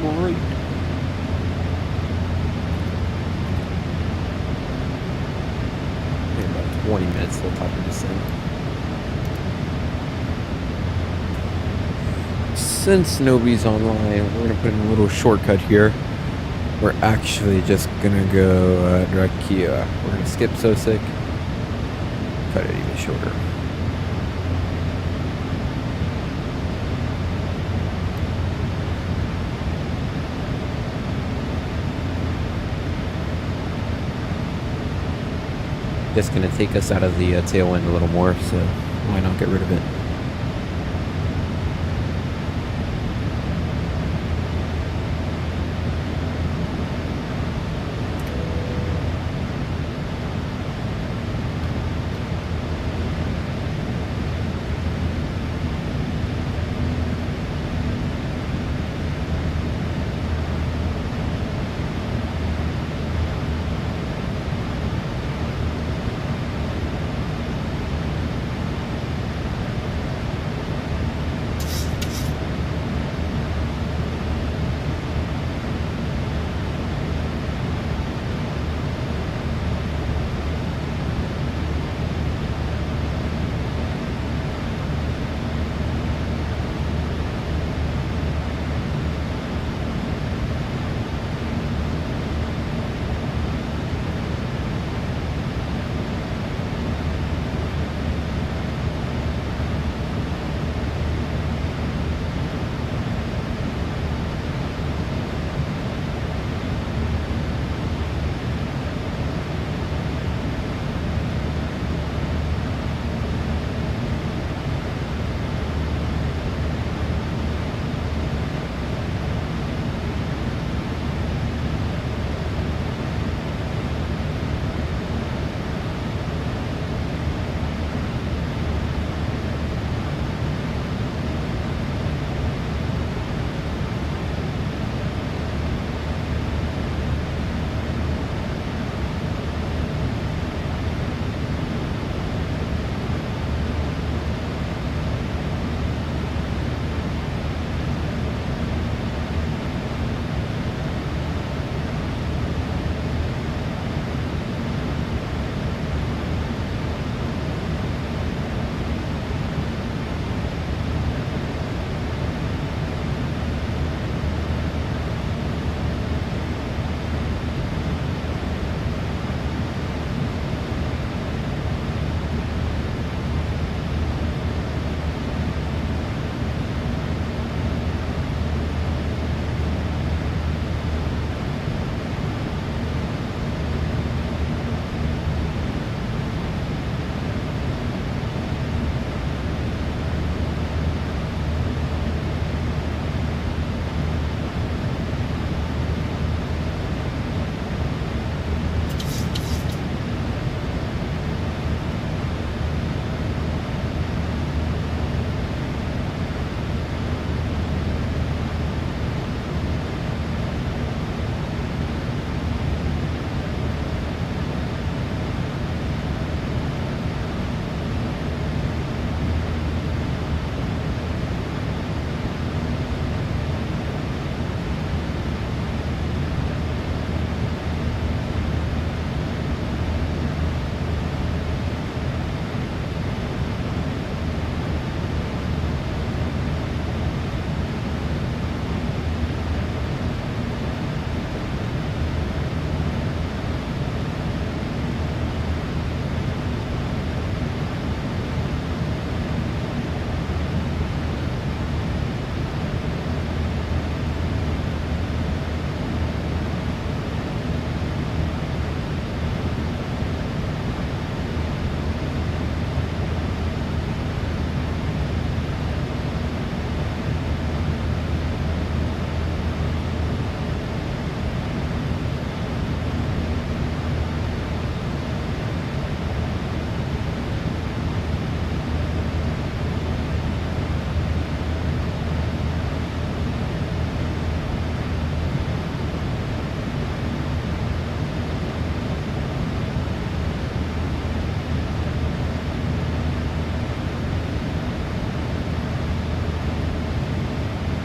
Great. In about 20 minutes till top of descent. Since nobody's online, we're going to put in a little shortcut here. We're actually just going to go direct Kia. We're going to skip Satiek. Cut it even shorter. Just going to take us out of the tailwind a little more, so why not get rid of it?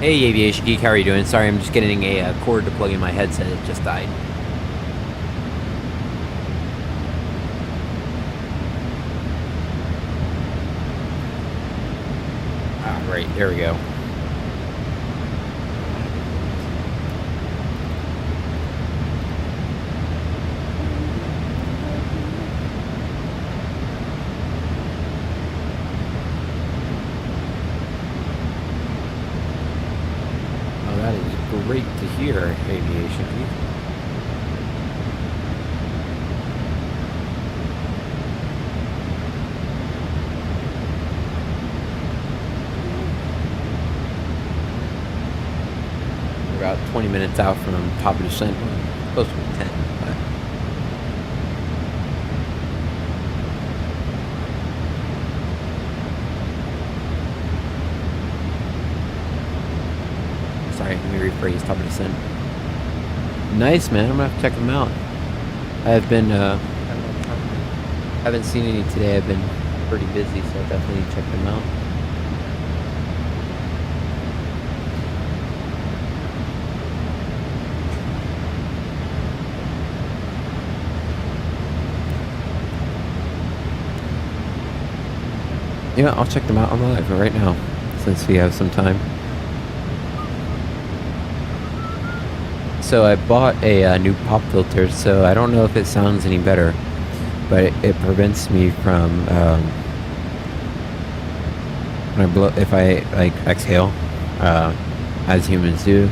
Hey, Aviation Geek, how are you doing? Sorry, I'm just getting a cord to plug in my headset. It just died. Right, there we go. Oh, that is great to hear, Aviation Geek. About 20 minutes out from top of descent, close to 10. But. Sorry, let me rephrase top of descent. Nice, man. I'm gonna have to check them out. I've been, haven't seen any today. I've been pretty busy, so I'll definitely check them out. Yeah, I'll check them out on live right now, since we have some time. So I bought a new pop filter, so I don't know if it sounds any better, but it prevents me from if I like exhale, as humans do,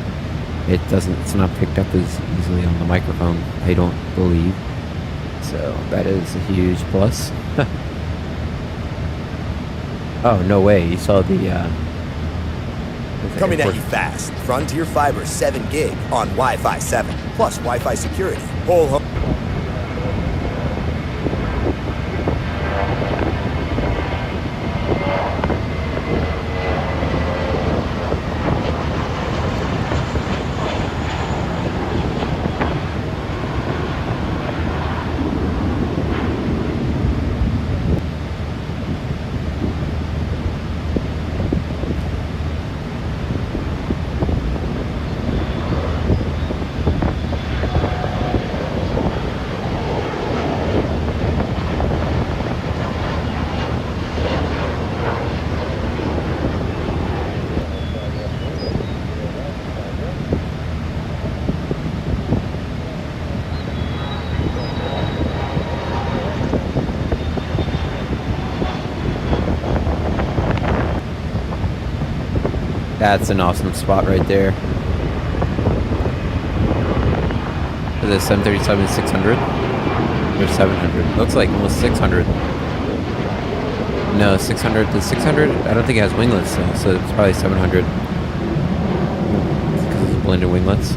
it's not picked up as easily on the microphone, I don't believe. So that is a huge plus. Oh, no way. You saw the, Coming at you fast. Frontier Fiber 7 gig on Wi-Fi 7, plus Wi-Fi security. Whole home. That's an awesome spot right there. For the 737-600 or 700. Looks like almost 600. No, 600 to 600. I don't think it has winglets, so it's probably 700 because it's blended winglets.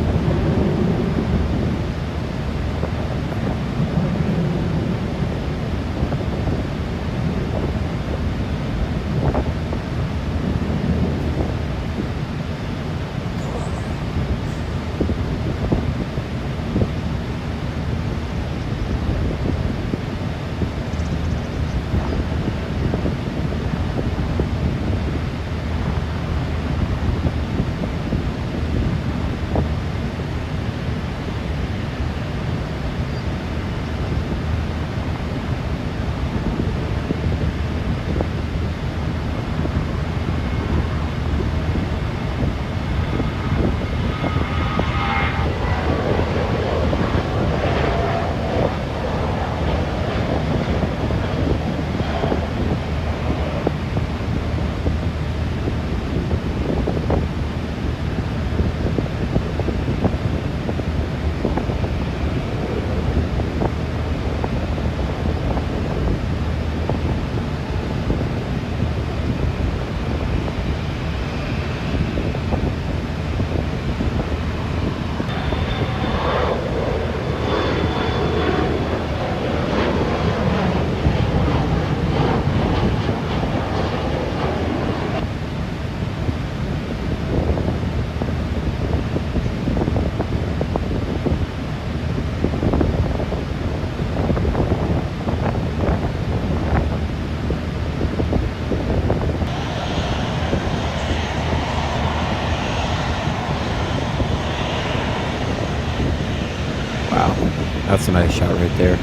That's a nice shot right there.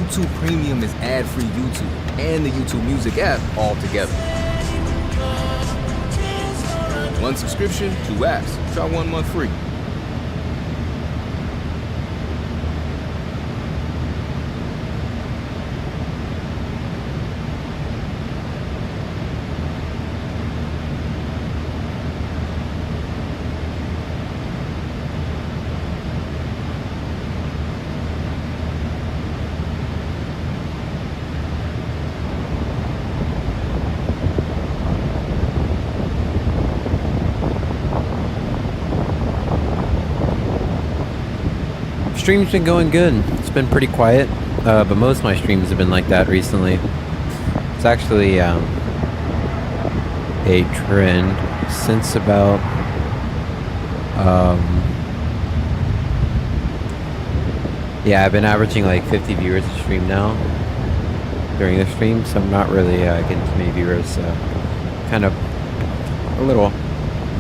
YouTube Premium is ad-free YouTube and the YouTube Music app all together. One subscription, 2 apps. Try 1 month free. Stream's been going good. It's been pretty quiet, but most of my streams have been like that recently. It's actually a trend since about yeah, I've been averaging like 50 viewers a stream now during the stream, so I'm not really getting too many viewers, so kind of a little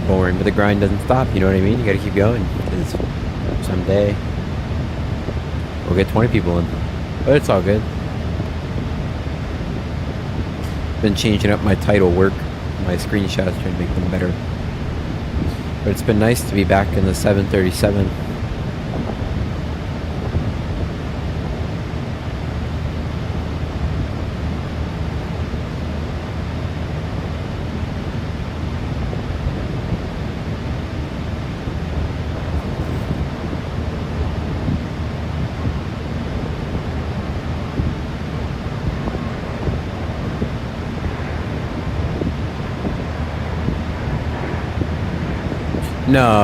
boring, but the grind doesn't stop, you know what I mean? You gotta keep going, because someday we'll get 20 people in, but it's all good. Been changing up my title work, my screenshots, trying to make them better. But it's been nice to be back in the 737.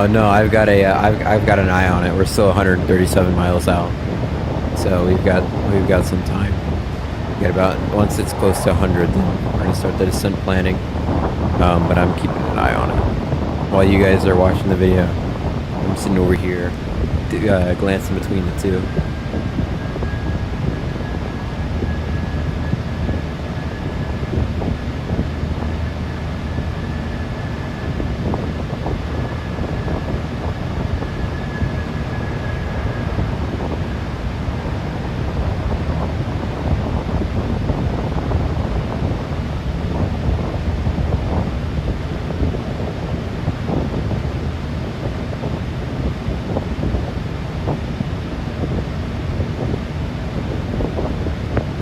No, I've got an eye on it. We're still 137 miles out, so we've got some time. We got about, once it's close to 100, then we're gonna start the descent planning. But I'm keeping an eye on it while you guys are watching the video. I'm sitting over here, glancing between the two.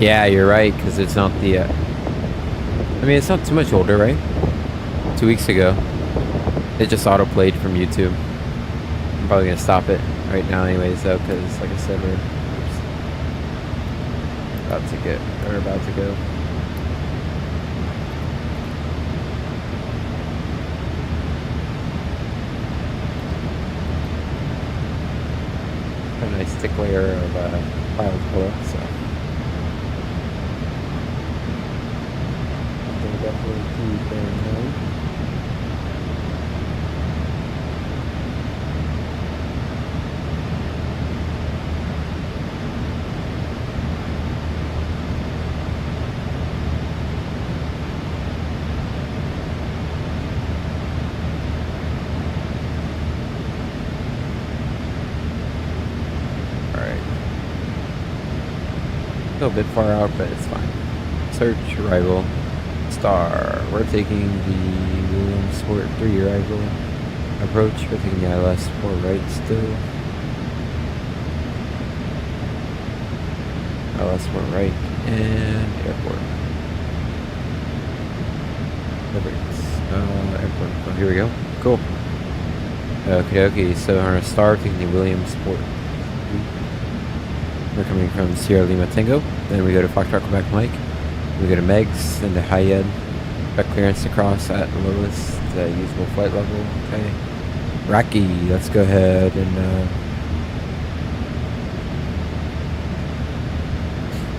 Yeah, you're right, because it's not the... I mean, it's not too much older, right? 2 weeks ago. It just auto-played from YouTube. I'm probably going to stop it right now anyways, though, because, like I said, we're about to go. A nice thick layer of clouds below, so... definitely keep there in mind. Alright. Still a bit far out, but it's fine. Search arrival. Star. We're taking the WinWing 3 arrival approach. We're taking the ILS 4 right still. ILS 4 right and airport. Airport. Oh, here we go. Cool. Okay, so on our star, taking the Williamsport. We're coming from Sierra Lima Tango. Then we go to Foxtrot Quebec Mike. We go to Megs, then to High-Ed. Got clearance to cross at lowest usable flight level. Okay. Racky, let's go ahead and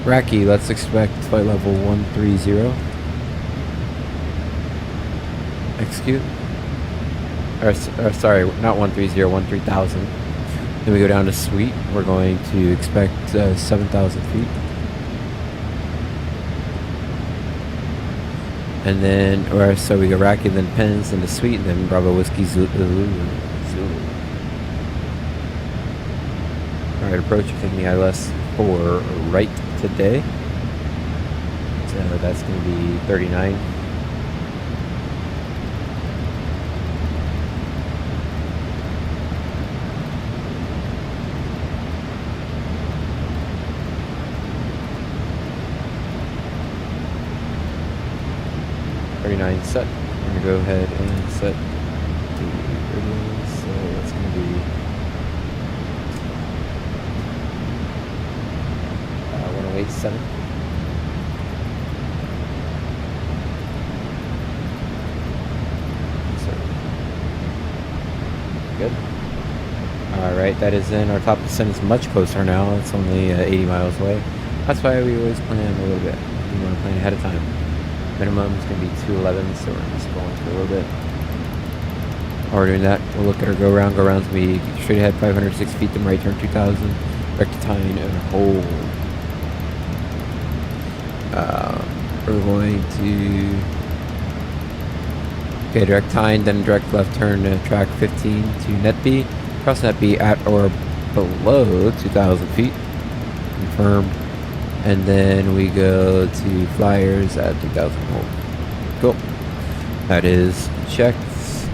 Racky, let's expect flight level 130. Execute. Or sorry, not 130, 13,000. Then we go down to Suite. We're going to expect 7,000 feet. And then, so we go Racky, then Pens, then the Suite, and then Bravo Whiskey Zulu. Alright, approach, you're taking the ILS 4 right today. So that's going to be 39. Set. I'm going to go ahead and set the radios. So that's going to be 1087. Good. Alright, that is in. Our top descent is much closer now. It's only 80 miles away. That's why we always plan a little bit. We want to plan ahead of time. Minimum is going to be 211, so we're just going for a little bit. While we're doing that, we'll look at our go-around. Go-around's going to be straight ahead 506 feet, then right turn 2000, rectine and hold. We're going to... Okay, direct tine, then direct left turn to track 15 to net B. Cross net B at or below 2,000 feet. Confirmed. And then we go to flyers at 2,000 hold. Cool. That is checked.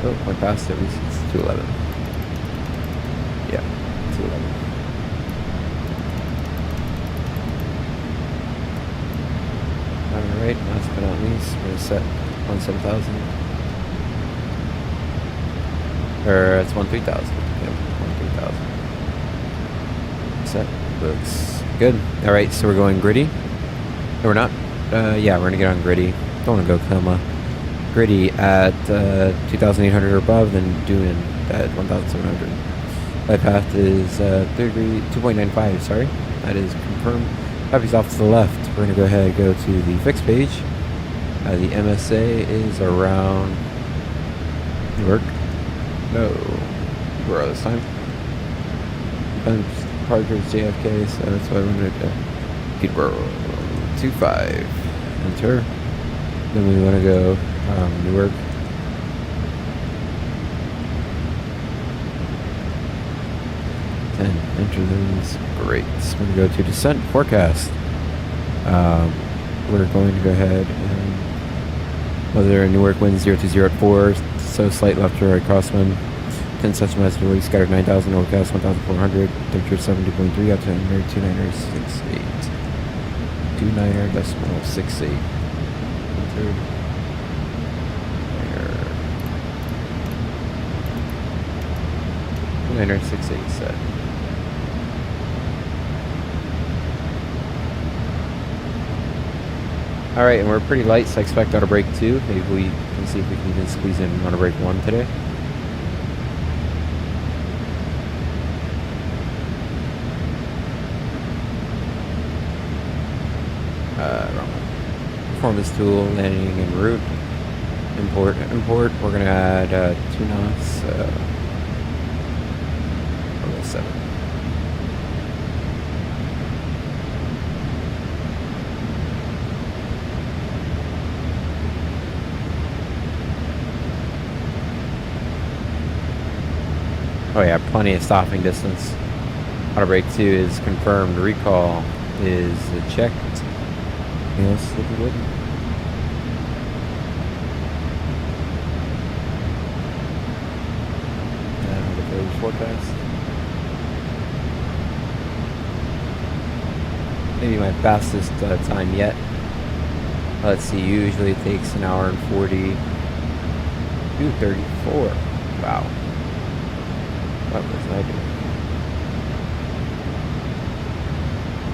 Oh, went past it. At least it's 211. Yeah, 211. Alright, last but not least, we're going to set 17,000. Or it's 13,000. Yep, 13,000. Set. Looks good. Alright, so we're going gritty. No, we're not. Yeah, we're going to get on gritty. Don't want to go coma. Gritty at 2,800 or above, then Dune at 1,700. Flight path is 2.95, sorry. That is confirmed. Copy's off to the left. We're going to go ahead and go to the fixed page. The MSA is around Newark. No. Where are this time? Parker's JFK, so that's why I'm going to Peterborough 25. Enter. Then we want to go Newark. Enter those. Great. So we're going to go to descent forecast. We're going to go ahead and weather in Newark winds 020 at 4, so slight left or right crosswind. 10 such westerly, scattered 9,000, overcast 1,400, temperature 70.3, altimeter 29.68. 29.68. Entered. 29.68 set. Alright, and we're pretty light, so I expect auto brake 2. Maybe we can see if we can even squeeze in auto brake 1 today. Wrong one. Performance tool, landing en route. Import, we're going to add 2 knots. 7. Oh yeah, plenty of stopping distance. Auto brake 2 is confirmed. Recall is checked. Anything else looking good? The village forecast. Maybe my fastest time yet. Let's see, usually it takes an hour and 40. 2:34. Wow. What was I doing?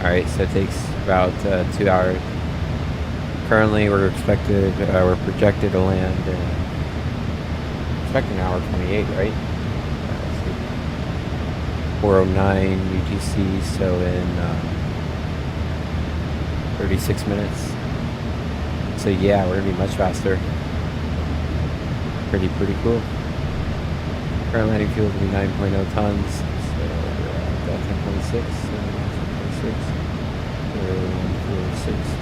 Alright, so it takes about 2 hours. Currently we're projected to land in expecting an hour 28, right? 4:09 UTC, so in 36 minutes. So yeah, we're gonna be much faster. Pretty cool. Current landing fuel will be 9.0 tons, so we're at 10.6, 10.6, 146.8.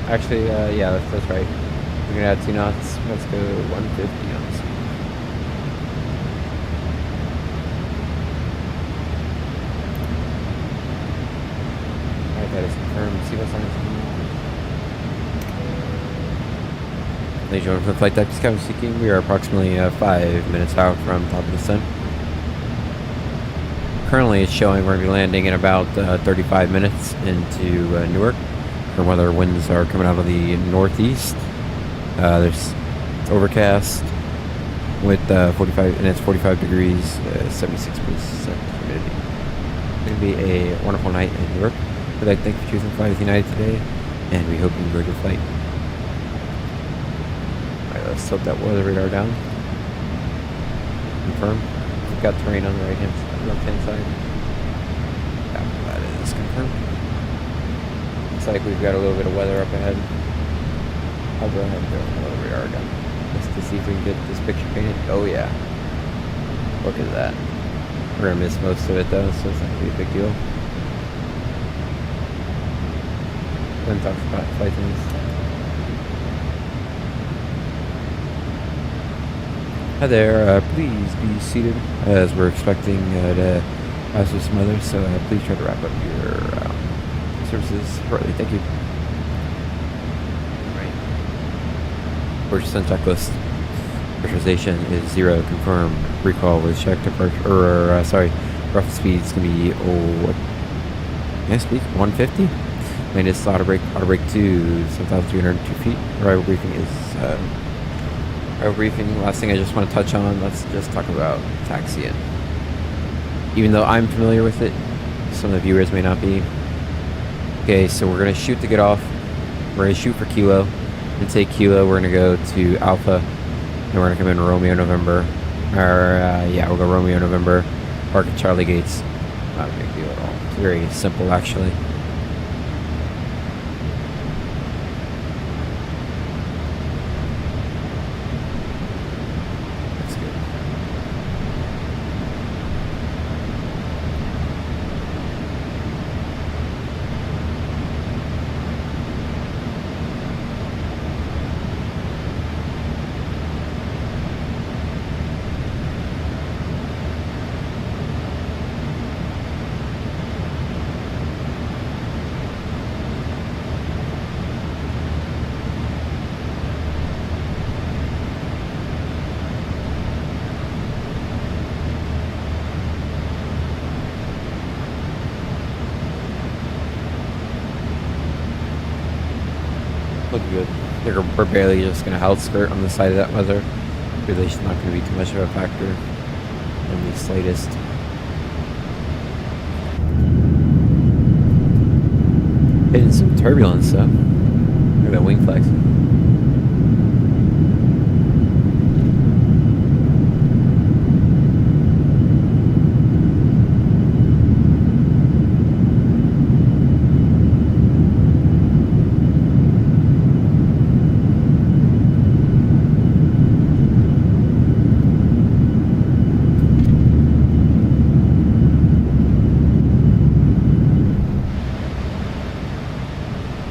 Actually, yeah, that's right. We're gonna add 2 knots. Let's go 150 knots. Alright, that is confirmed. Seatbelt sign is Ladies and gentlemen, from the flight deck, Captain Seeking. We are approximately 5 minutes out from top of the sun. Currently, it's showing we're going to be landing in about 35 minutes into Newark. Our weather winds are coming out of the northeast. It's overcast with 45, and it's 45 degrees, 76% humidity. It's going to be a wonderful night in Newark. We'd like to thank you for choosing to fly with United today, and we hope you enjoyed your flight. Alright, let's tilt that weather radar down. Confirm. We've got terrain on the left-hand side. Yeah, that is confirmed. Looks like we've got a little bit of weather up ahead. I'll go ahead and go the weather radar down just to see if we can get this picture painted. Oh yeah. Look at that. We're gonna miss most of it though, so it's not gonna be a big deal. Then talk about flight things. Hi there, please be seated as we're expecting to pass with some others, so please try to wrap up your services shortly. Thank you. Alright. Purchase checklist. Pressurization is 0, confirmed. Recall was checked. Rough speed is going to be, speed 150. Latest auto brake 2, 7,302 feet. Arrival briefing is, last thing I just want to touch on, let's just talk about taxiing. Even though I'm familiar with it, some of the viewers may not be. Okay, so we're going to shoot to get off. We're going to shoot for Kilo. And take Kilo, we're going to go to Alpha. And we're going to come in Romeo November. We'll go Romeo November. Park at Charlie Gates. Not a big deal at all. It's very simple, actually. Look good. We're barely just going to outskirt on the side of that weather. Really, it's not going to be too much of a factor in the slightest. Hitting some turbulence though. Look at that wing flex.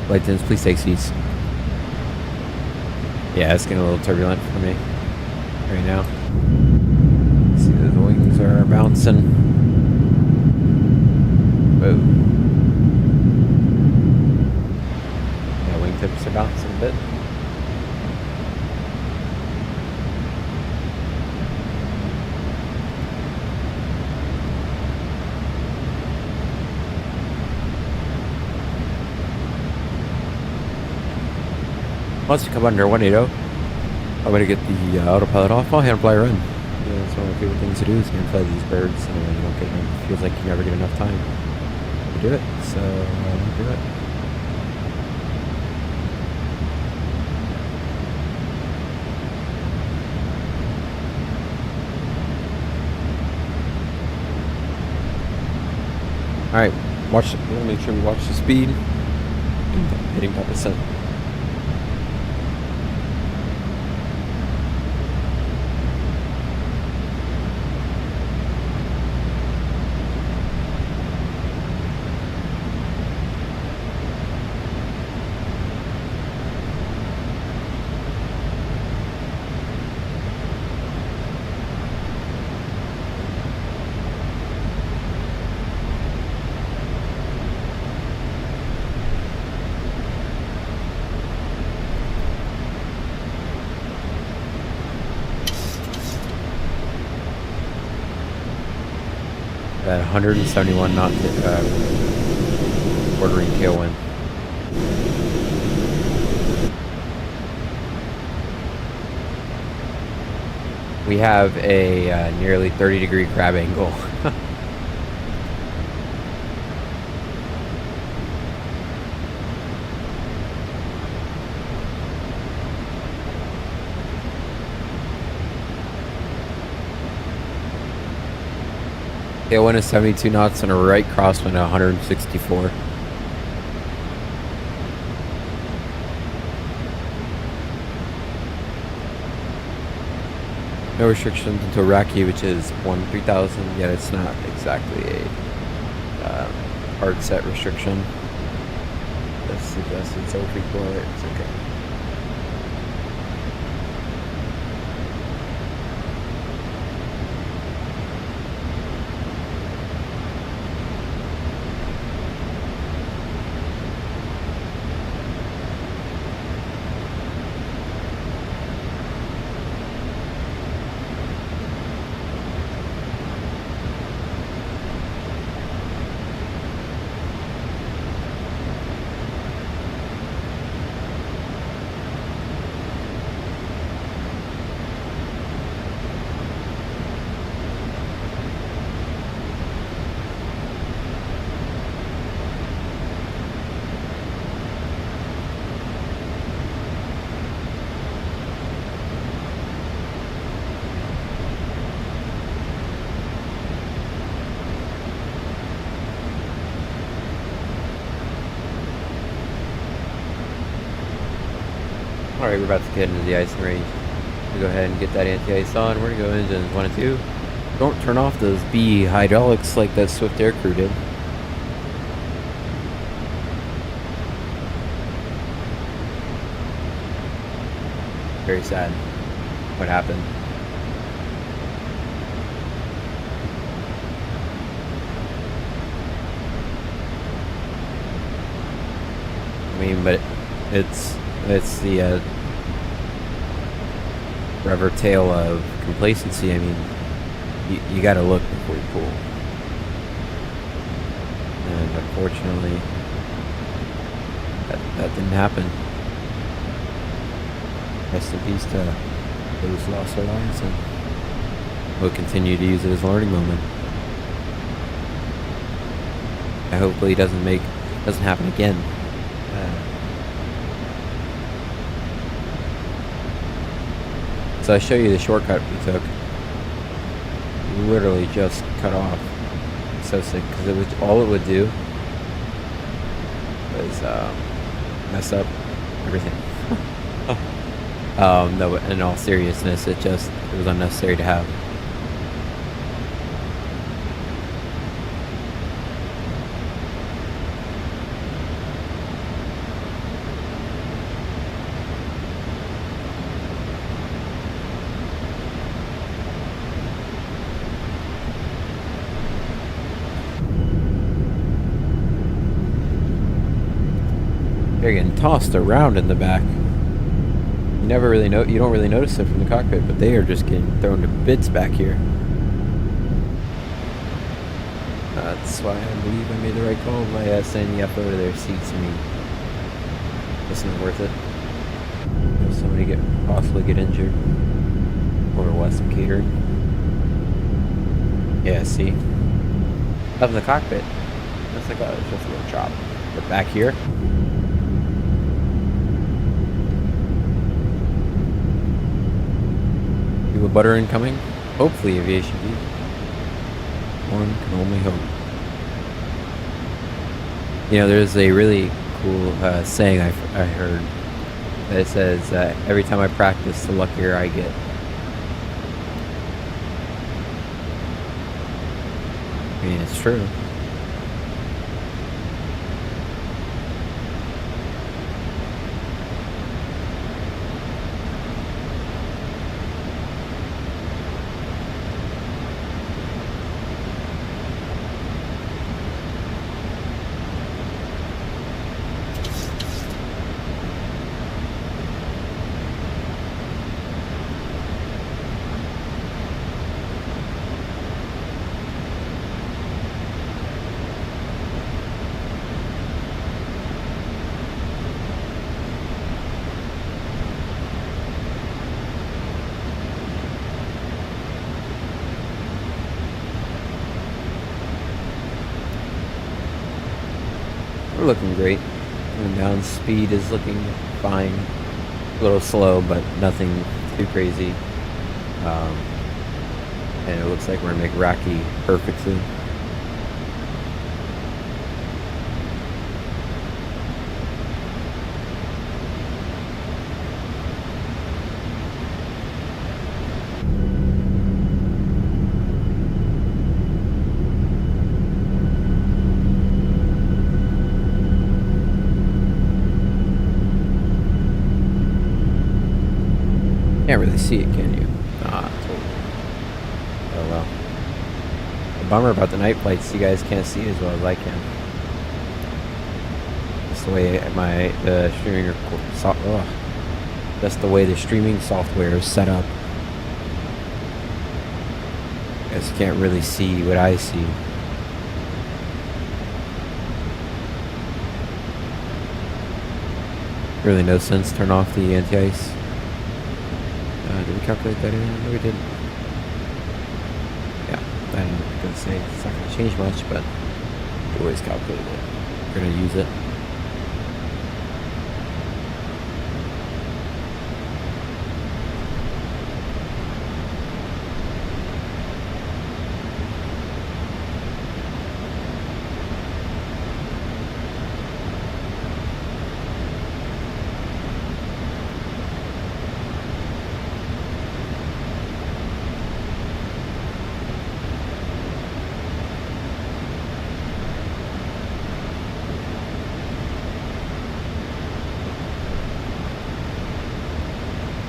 Flight attendants, please take seats. Yeah, it's getting a little turbulent for me right now. See, the wings are bouncing. Whoa. Yeah, wingtips are bouncing a bit. Once we come under 180, I'm going to get the autopilot off. I'll hand fly run. It's one of my favorite things to do is hand fly these birds. And you don't get enough, it feels like you never get enough time to do it. So I'll do it. Alright, we'll make sure we watch the speed. Hitting top of set. That 171 knot quartering tailwind. We have a nearly 30-degree crab angle. Tailwind is 72 knots and a right crosswind at 164. No restrictions until Raki, which is 3,000, yet it's not exactly a hard set restriction. That's suggested, so if we pull it, it's okay. Alright, we're about to get into the icing range. We'll go ahead and get that anti-ice on. We're going to go engines 1 and 2. Don't turn off those B hydraulics like that Swift Air crew did. Very sad what happened. I mean, but it's the rubber tail of complacency. I mean, you got to look before you pull, and unfortunately, that didn't happen. Rest in peace to those who lost their lives, and we'll continue to use it as a learning moment. Hopefully, it doesn't happen again. So I'll show you the shortcut we took. We literally just cut off. So sick, because all it would do was mess up everything. No, in all seriousness, it was unnecessary to have. They're getting tossed around in the back. You don't really notice it from the cockpit, but they are just getting thrown to bits back here. That's why I believe I made the right call by sending you up over their seats. I mean, it's not worth it. If somebody possibly get injured or want some catering. Yeah, see, up in the cockpit, that's like it's just a little drop. But back here. With butter incoming, hopefully aviation view. One can only hope. You know, there's a really cool saying I heard that says, every time I practice, the luckier I get. I mean, it's true. we're looking great. Coming down, speed is looking fine. A little slow, but nothing too crazy. And it looks like we're gonna make Rocky perfect soon. Can't really see it, can you? Ah, totally. Oh well. The bummer about the night flights, you guys can't see as well as I can. That's the way the streaming that's the way the streaming software is set up. You guys can't really see what I see. Really no sense. Turn off the anti-ice. Did we calculate that in? No, we didn't. Yeah, I'm going to say it's not going to change much, but we always calculate it. We're going to use it.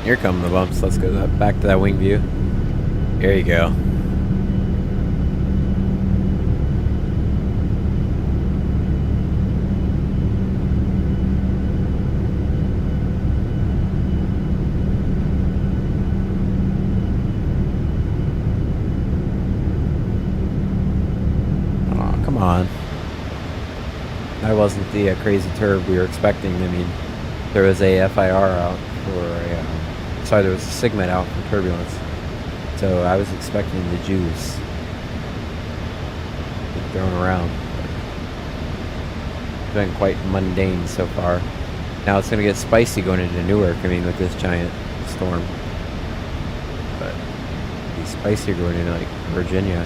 Here come the bumps. Let's go back to that wing view. There you go. Oh, come on. That wasn't the crazy turb we were expecting. I mean, there was a FIR out for a... Sorry, there was a segment out for turbulence, so I was expecting the juice thrown around. It's been quite mundane so far. Now it's going to get spicy going into Newark, I mean, with this giant storm. But it'll be spicier going into, like, Virginia.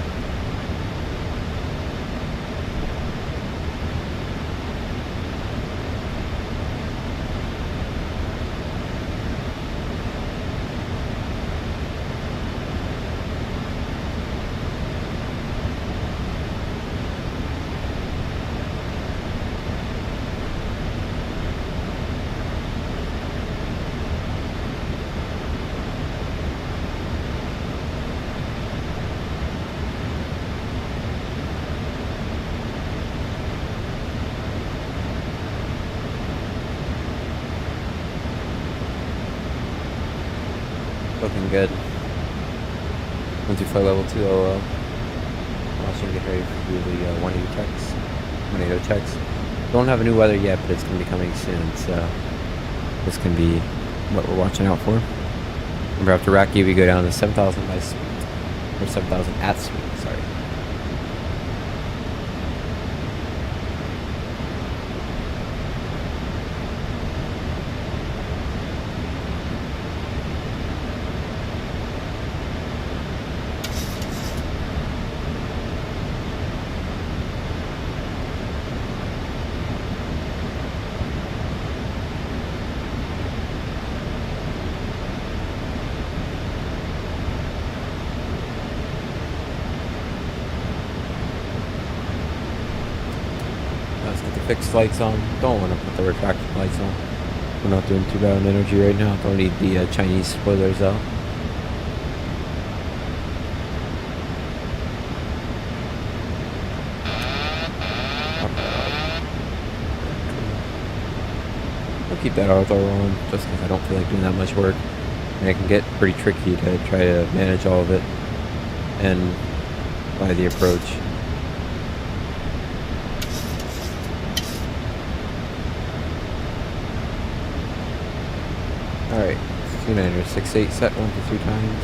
Looking good. Once you fly level 2, I'll watching get ready for the 180 checks. Don't have a new weather yet, but it's going to be coming soon, so this can be what we're watching out for. Remember, after Rocky, we go down to 7,000 by speed, or 7,000 at speed, sorry. Fixed lights on. Don't want to put the refractive lights on. We're not doing too bad on energy right now. Don't need the Chinese spoilers out. I'll keep that auto on just because I don't feel like doing that much work. And it can get pretty tricky to try to manage all of it and by the approach. Alright, 2-9er, 6-8, set 1 to 3 times.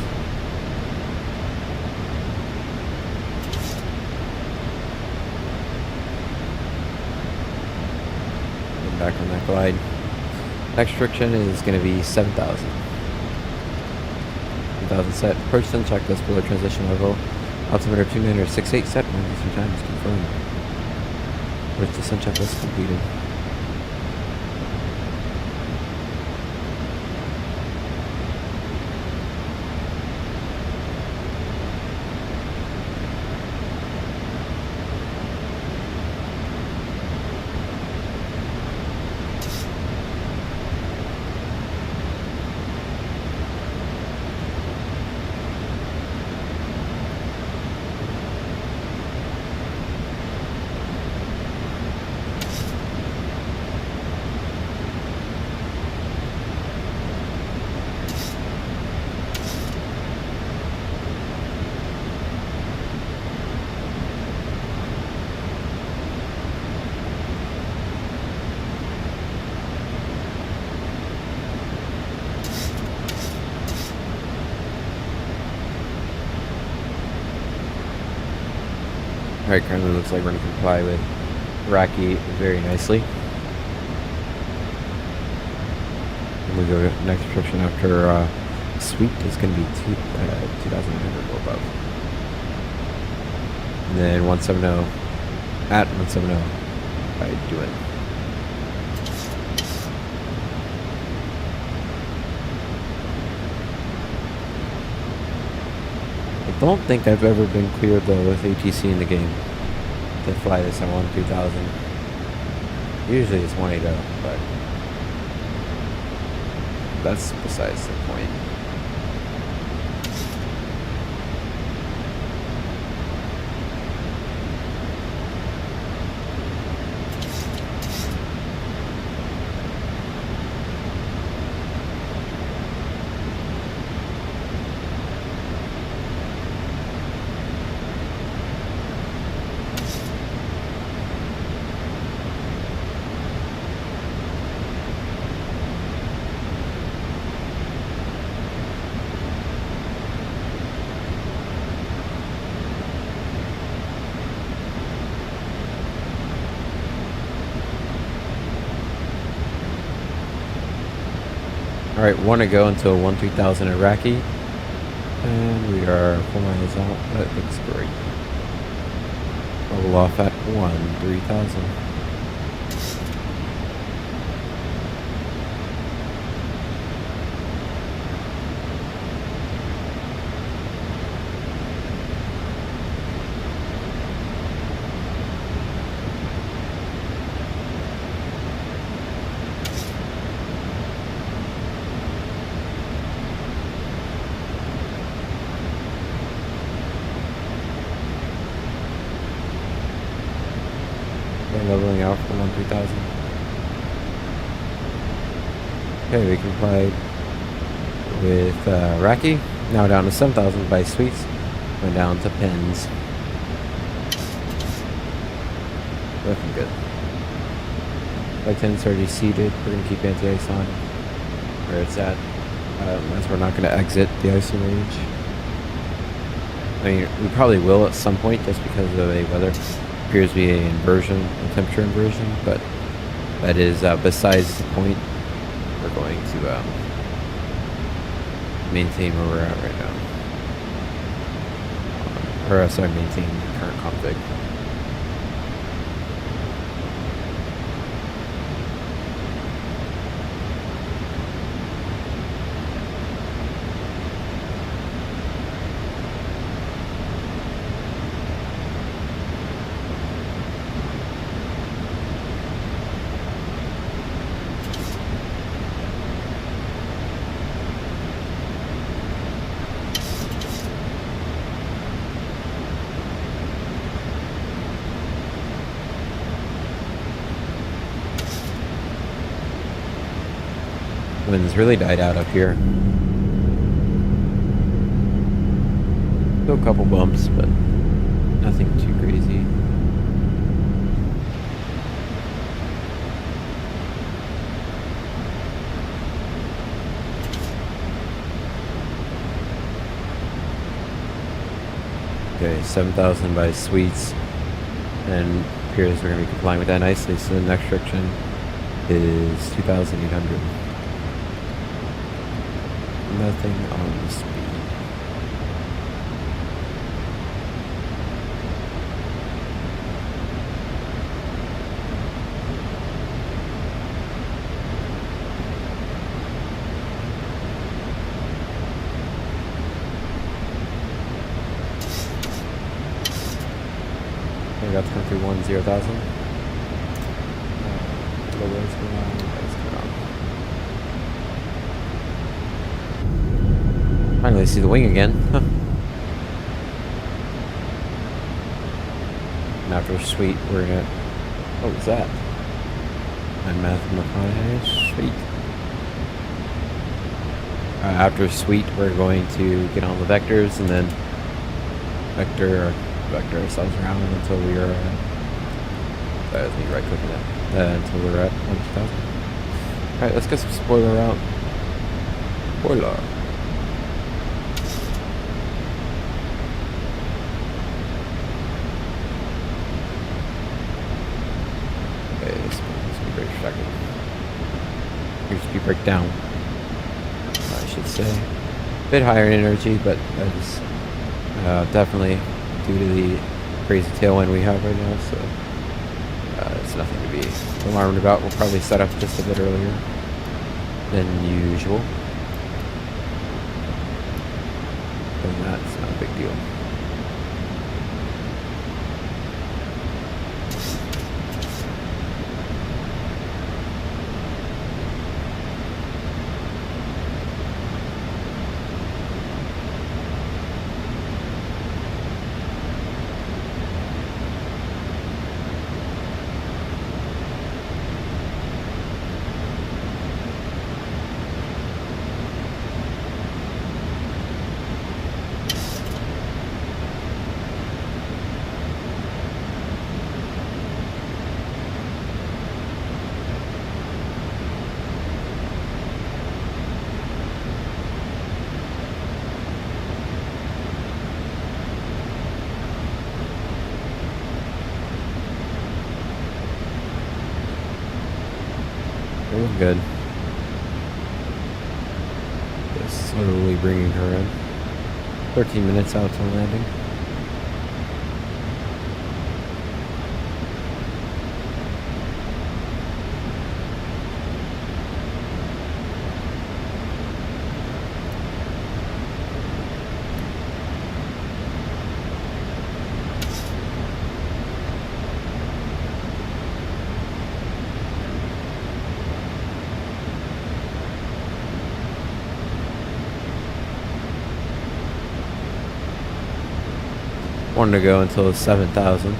back on that glide. Next friction is going to be 7,000. 7,000 set. Approach sun checklist below transition level. Altimeter 2968 set. 93 times confirmed. Approach the sun checklist completed. Alright, currently looks like we're going to comply with Iraqi very nicely. And we go to next friction after sweep is going to be 2,900 or above. And then 170 at 170 by doing. I don't think I've ever been cleared though with ATC in the game to fly this at 1-2000. Usually it's 180, but that's besides the point. Alright, 1 to go until 1-3000 Iraqi. And we are 4 miles out. That looks great. Roll off at 1-3000. Leveling out for 1-3000. Okay, we complied with Iraqi. Now down to 7,000 by Sweets. Went down to Pins. Looking good. Flight 10's already seated. We're going to keep anti-ice on where it's at. As we're not going to exit the icing range. I mean, we probably will at some point just because of a weather. Appears to be an inversion, a temperature inversion, but that is besides the point. We're going to maintain where we're at right now. Or sorry, maintain the current config. Wind's really died out up here. Still a couple bumps, but nothing too crazy. Okay, 7,000 by Sweets, and appears we're going to be complying with that nicely. So the next friction is 2,800. Nothing on the speed. I got to come through 10,000. What's going on? What's going on? Finally see the wing again. And after Sweet, we're gonna. What was that? My mathematics. Sweet. After Sweet, we're going to get on the vectors and then vector ourselves around until we are. Let me right click that. Until we're at 1,000. Alright, let's get some spoiler out. Spoiler. Okay, this speed break distracted. Here's speed break down. I should say. A bit higher in energy, but that is definitely due to the crazy tailwind we have right now, so it's nothing to be alarmed about. We'll probably set up just a bit earlier than usual. Other than that, it's not a big deal. Doing good. Just slowly bringing her in. 13 minutes out till landing. Wanted to go until 7,000.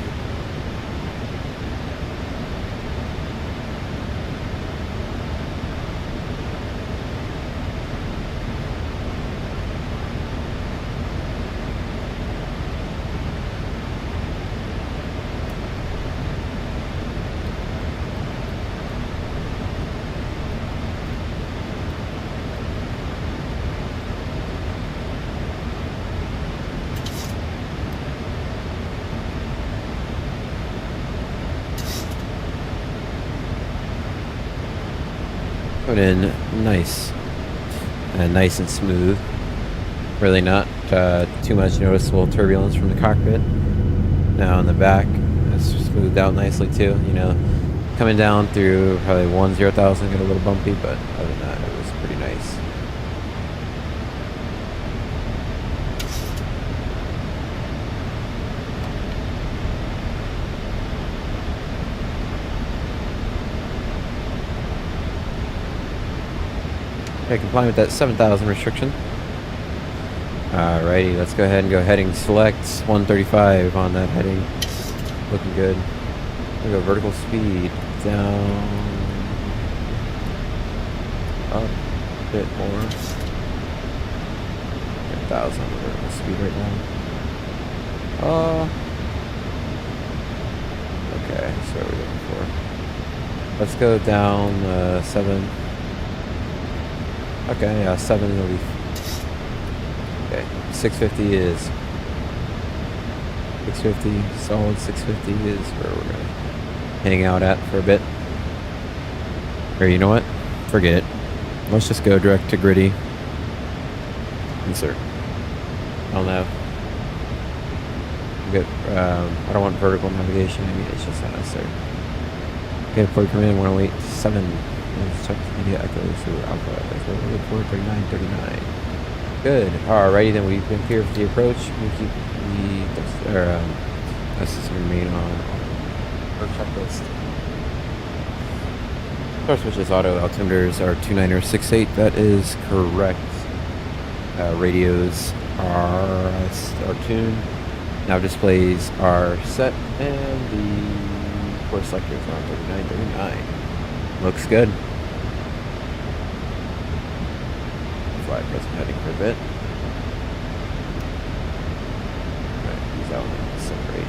Put in nice and smooth. Really not too much noticeable turbulence from the cockpit. Now in the back, it's smoothed out nicely too. You know, coming down through probably 10,000 get a little bumpy, but other than that, it was pretty nice. Okay, complying with that 7,000 restriction. Alrighty, let's go ahead and go heading select 135 on that heading. Looking good. We'll go vertical speed down, up a bit more. 10,000 vertical speed right now. Okay, so what are we looking for? Let's go down 7. Okay, yeah, 7 will be. Okay, 650 is. 650, solid 650 is where we're gonna hang out at for a bit. Or you know what? Forget it. Let's just go direct to gritty. Insert. I don't know. Good. I don't want vertical navigation. I mean, it's just not necessary. Okay, deploy command 1087. Let's check Nvidia echoes to Alpha. That's what we look for. 3939. Good. Alrighty, then we've been clear for the approach. We keep the necessary remain on our checklist. Star switches auto altimeters are 2968. That is correct. Radios are tuned. Now displays are set, and the course selectors are on 3939. Looks good. Fly present heading for a bit. Alright, these elements separate.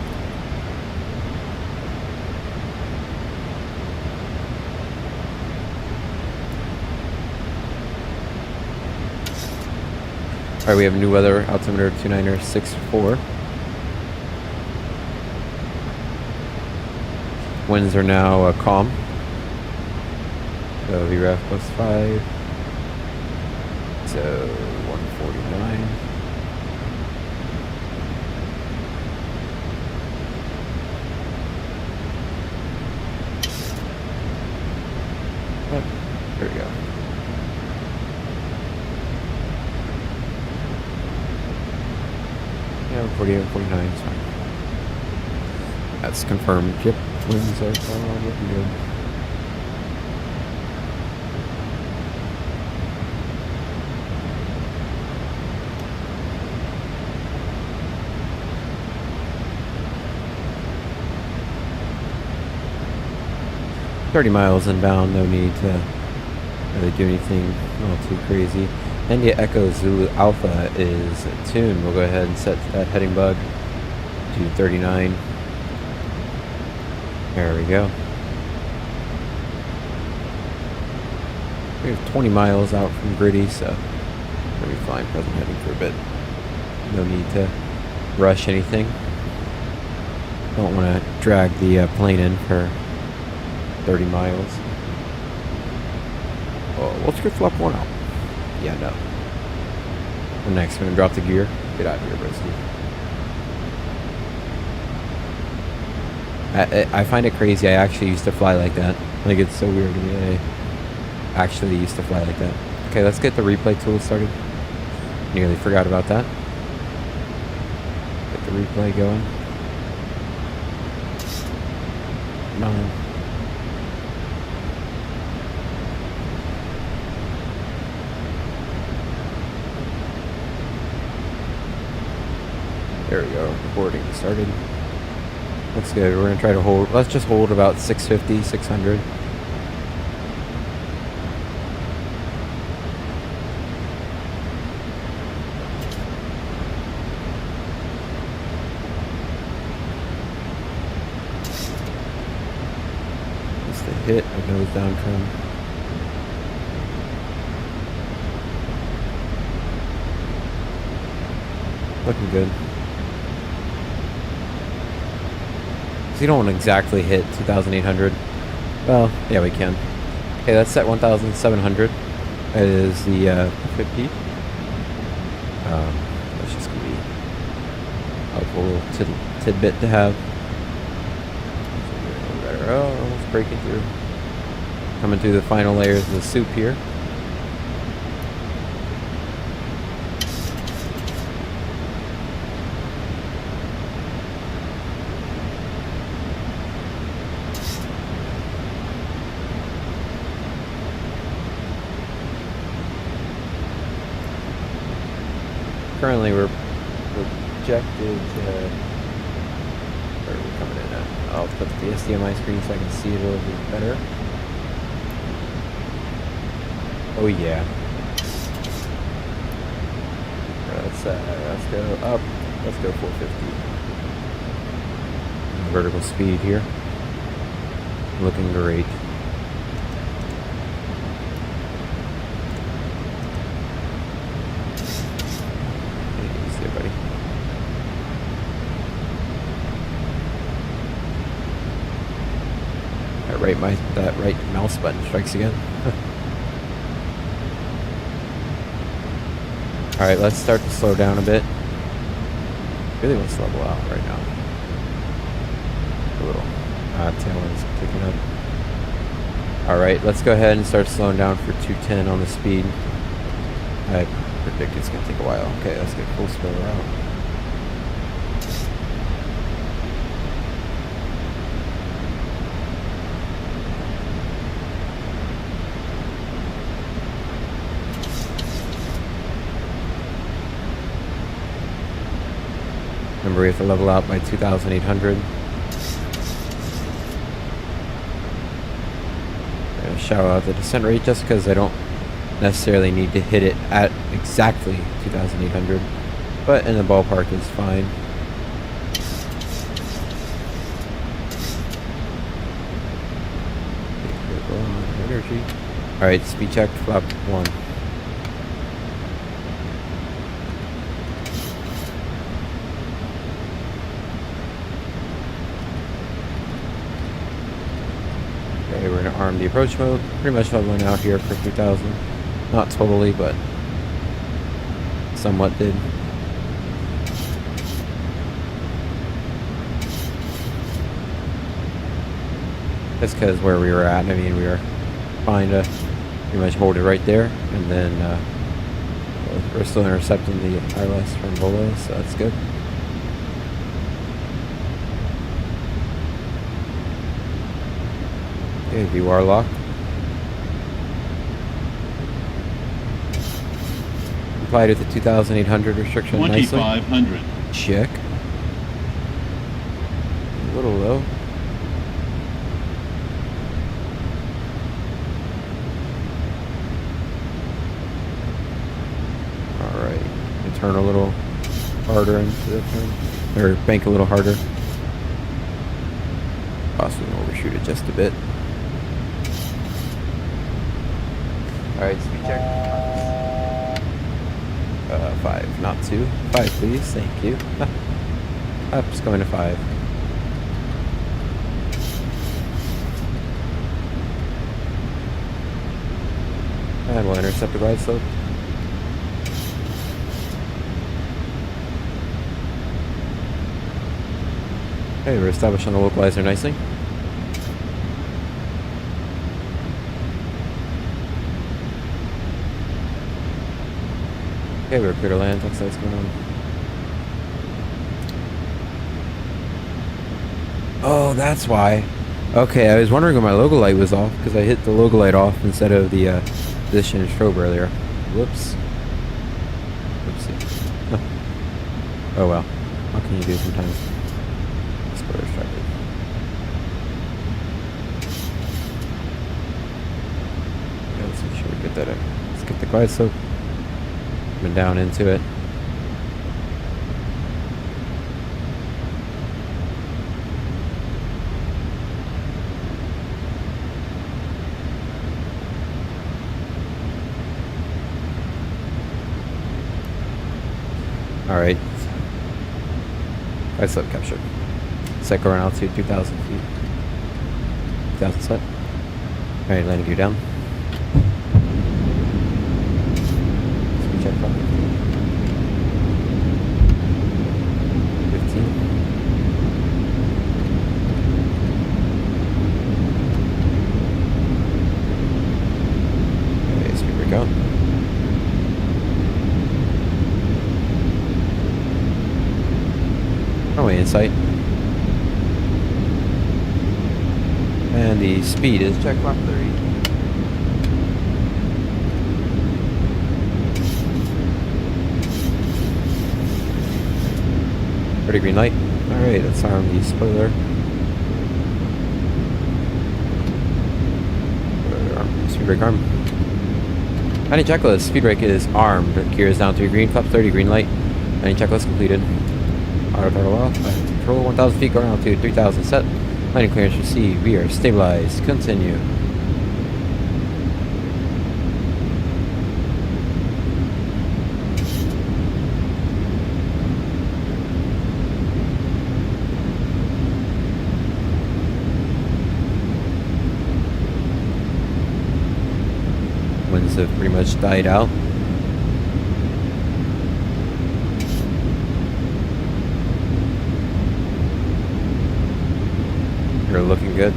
Alright, we have new weather altimeter 2964. Winds are now calm. So VREF +5. So 149. Oh, there we go. Yeah, 48, 49 is fine. That's confirmed. Yep, winds are looking good. $30 miles inbound, no need to really do anything all too crazy. India Echo Zulu Alpha is tuned. We'll go ahead and set that heading bug to 39. There we go. We have 20 miles out from gritty, so we'll be fine. Present heading for a bit. No need to rush anything. Don't want to drag the plane in for 30 miles. Oh, let's get flap one out. Yeah, no. And next, we're gonna drop the gear. Get out of here, broski. I find it crazy. I actually used to fly like that. Like, it's so weird to me. I actually used to fly like that. Okay, let's get the replay tool started. Nearly forgot about that. Get the replay going. Come on. There we go. Recording started. That's good. We're going to try to hold. Let's just hold about 650, 600. Just a hit of nose down trim. Looking good. You don't want to exactly hit 2,800. Well, yeah, we can. Okay, that's set 1,700. That is the 50. That's just gonna be a helpful tidbit to have. Oh, almost breaking through. Coming through the final layers of the soup here. Currently, we're projected where are we coming in at? I'll put the SDMI screen so I can see it a little bit better. Oh yeah. Let's go up. Let's go 450. Vertical speed here. Looking great. right mouse button strikes again. All right, let's start to slow down a bit. Really wants to level out right now. A little. Tailwind's picking up. All right, let's go ahead and start slowing down for 210 on the speed. I predict it's gonna take a while. Okay, let's get full spoiler out. Remember, we have to level out by 2,800. I'm gonna shout out the descent rate just because I don't necessarily need to hit it at exactly 2,800, but in the ballpark is fine. Energy. All right, speed check, flap 1. Okay, we're gonna arm the approach mode. Pretty much leveling out here for 3,000. Not totally, but somewhat did. That's because where we were at, I mean, we were fine to pretty much hold it right there, and then we're still intercepting the ILS from below, so that's good. Okay, VOR lock. Complied with the 2,800 restriction nicely. 2,500. Check. A little low. Alright. Turn a little harder into the turn. Or bank a little harder. Possibly overshoot it just a bit. Alright, speed check. 5, not 2. 5, please. Thank you. I'm just going to 5. And we'll intercept the glide slope. Okay, we're established on the localizer nicely. Okay, we're clear to land. Looks like it's going on. Oh, that's why. Okay, I was wondering when my logo light was off because I hit the logo light off instead of the position and strobe earlier. Whoops. Oopsie. Oh well. What can you do sometimes? Let's go distracted. Okay, let's make sure we get that in. Let's get the glide slope. Coming down into it. Alright. Glide slope captured. Cycle around altitude 2,000 feet. 2,000 set. Alright, landing gear down. Check from 15. Okay, speed break out. Runway in sight. And the speed is check flap 30. Green light. Alright, let's arm the spoiler. Speed brake arm. Landing checklist. Speed brake is armed. Gear is down to green. Flap 30. Green light. Landing checklist completed. Auto throttle off. Control 1,000 feet. Going altitude 3,000 set. Landing clearance received. We are stabilized. Continue. engines have pretty much died out. You're looking good.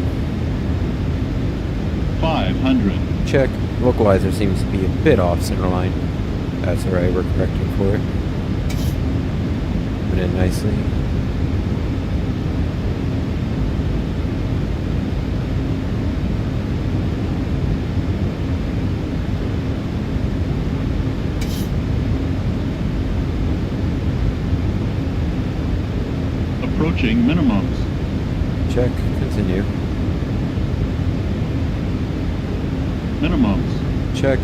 500. Check. Localizer seems to be a bit off center line. That's alright, we're correcting for it. Coming in nicely. Approaching minimums. Check. Continue. Minimums. Check.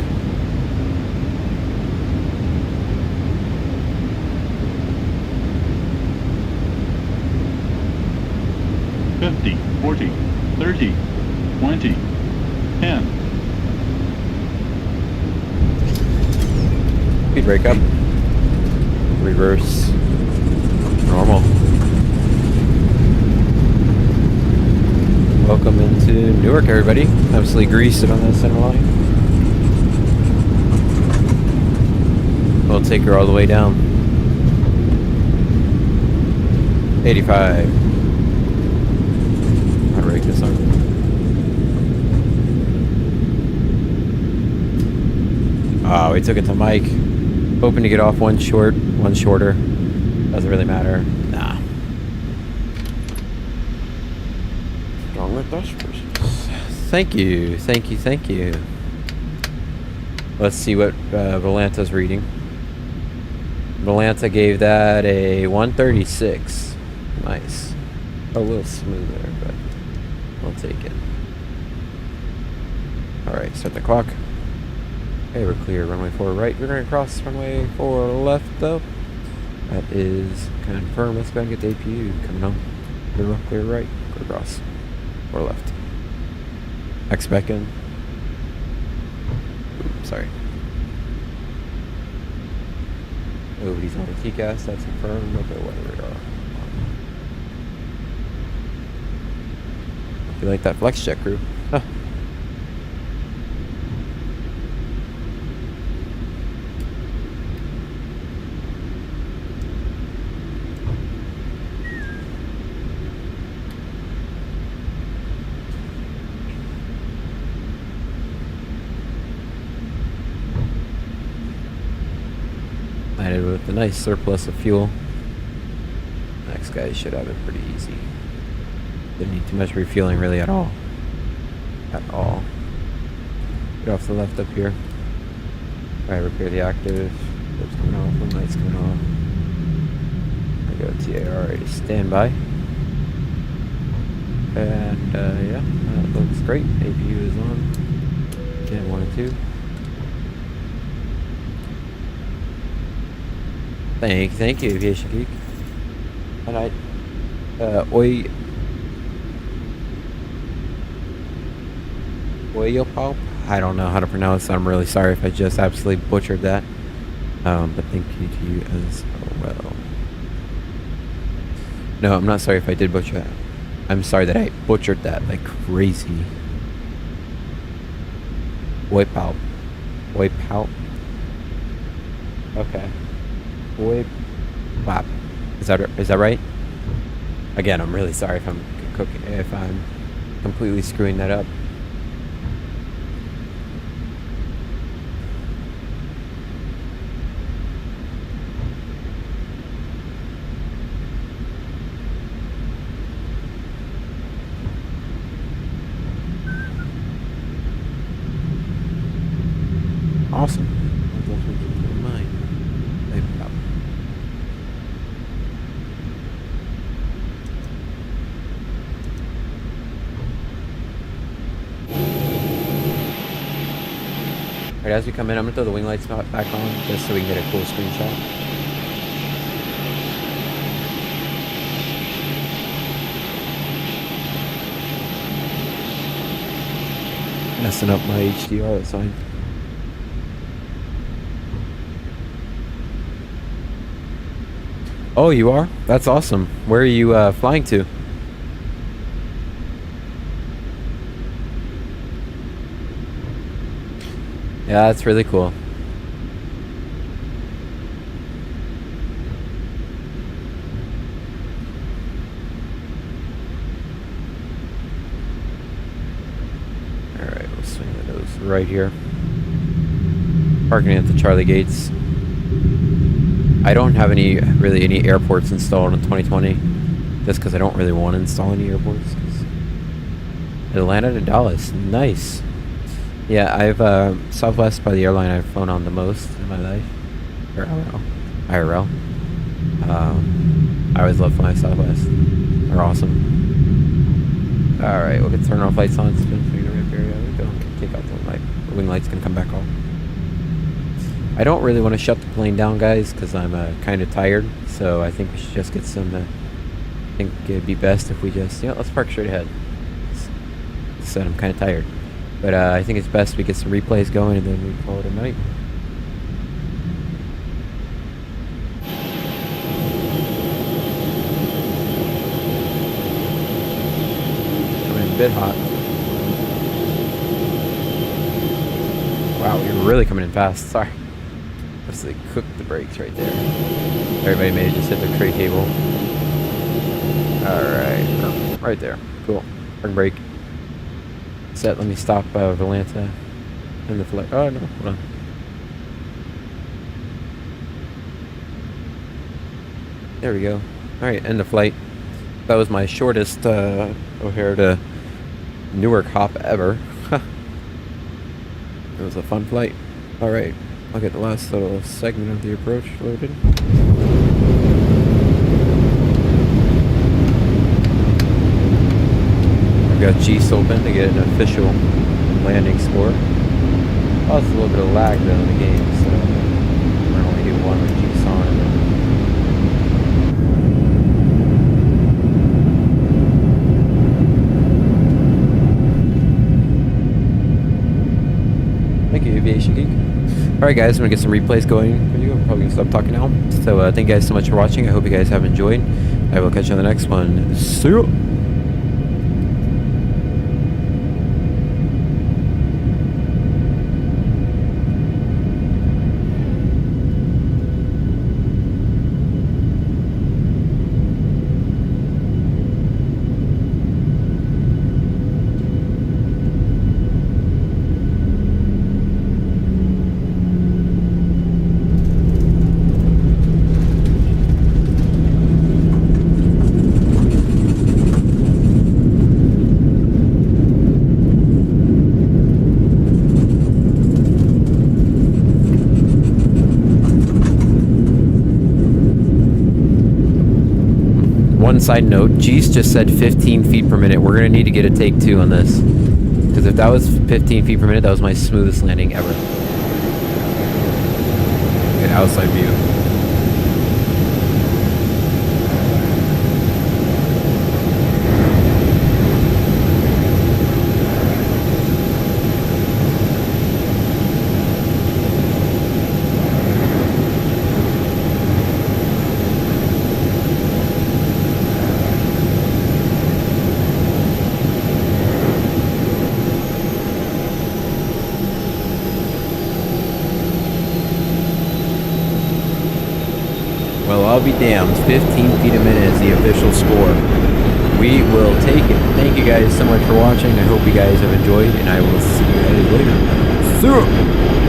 $50, $40, $30, $20, $10. Speed brake up. Reverse. Normal. Welcome into Newark, everybody. Absolutely greased it on that center line. We'll take her all the way down. 85. I'll rake this on. Oh, we took it to Mike. Hoping to get off one shorter. Doesn't really matter. Nah. Stronger thrusters. Thank you. Let's see what Volanta's reading. Volanta gave that a 136. Nice. A little smoother, but we'll take it. Alright, start the clock. Okay, we're clear. Runway 4 right. We're going to cross runway 4 left, though. That is confirmed. Let's go ahead and get the APU coming on. Clear left, clear right. Go across. 4 left. X back in. Oops, sorry. Nobody's on the TCAS. That's confirmed. Okay, whatever we are. You like that flex check, crew? Huh. Landed with a nice surplus of fuel. Next guy should have it pretty easy. Didn't need too much refueling really at all. Get off the left up here. Alright, repair the active. Flips coming off, one light's coming off. I go TAR ready to stand by. And yeah, that looks great. APU is on. Gen 1 and 2. Thank you, Aviation Geek. And Oyopop? I don't know how to pronounce it. I'm really sorry if I just absolutely butchered that. But thank you to you as well. No, I'm not sorry if I did butcher that. I'm sorry that I butchered that like crazy. Oyopop. Okay. Wow. Is that right? Again, I'm really sorry if I'm completely screwing that up. Awesome. Alright, as we come in, I'm going to throw the wing lights back on just so we can get a cool screenshot. Messing up my HDR, that's fine. Oh, you are? That's awesome. Where are you flying to? Yeah, that's really cool. Alright, we'll swing the nose right here. Parking at the Charlie gates. I don't have any airports installed in 2020, just because I don't really want to install any airports. Atlanta to Dallas, nice. Yeah, I've Southwest by the airline I've flown on the most in my life. Or IRL. I always love flying Southwest. They're awesome. All right, we'll get turn off lights on. Spin through the rip area. We go. Take out the light. The wing light's gonna come back on. I don't really want to shut the plane down, guys, because I'm kind of tired. So I think we should just get some. I think it'd be best if we just, let's park straight ahead. Said I'm kind of tired, but I think it's best we get some replays going and then we call it a night. Coming in a bit hot. Wow, you're really coming in fast. Sorry. Just like cooked the brakes right there. Everybody may have just hit their tray table. Alright. Oh, right there. Cool. Park brake. Set. Let me stop Valanta and the flight. Oh no, hold on. There we go. Alright, end the flight. That was my shortest O'Hare to Newark hop ever. It was a fun flight. Alright, I'll get the last little segment of the approach loaded. I've got G's open to get an official landing score. Oh, it's a little bit of lag though in the game, so we're only do one with G's on. Thank you, Aviation Geek. Alright guys, I'm going to get some replays going for you. I'm probably going to stop talking now. So thank you guys so much for watching. I hope you guys have enjoyed. I will catch you on the next one. See ya! One side note, G's just said 15 feet per minute. We're going to need to get a take 2 on this. Because if that was 15 feet per minute, that was my smoothest landing ever. Good outside view. Well, I'll be damned. 15 feet a minute is the official score. We will take it. Thank you guys so much for watching. I hope you guys have enjoyed, and I will see you guys later. See ya!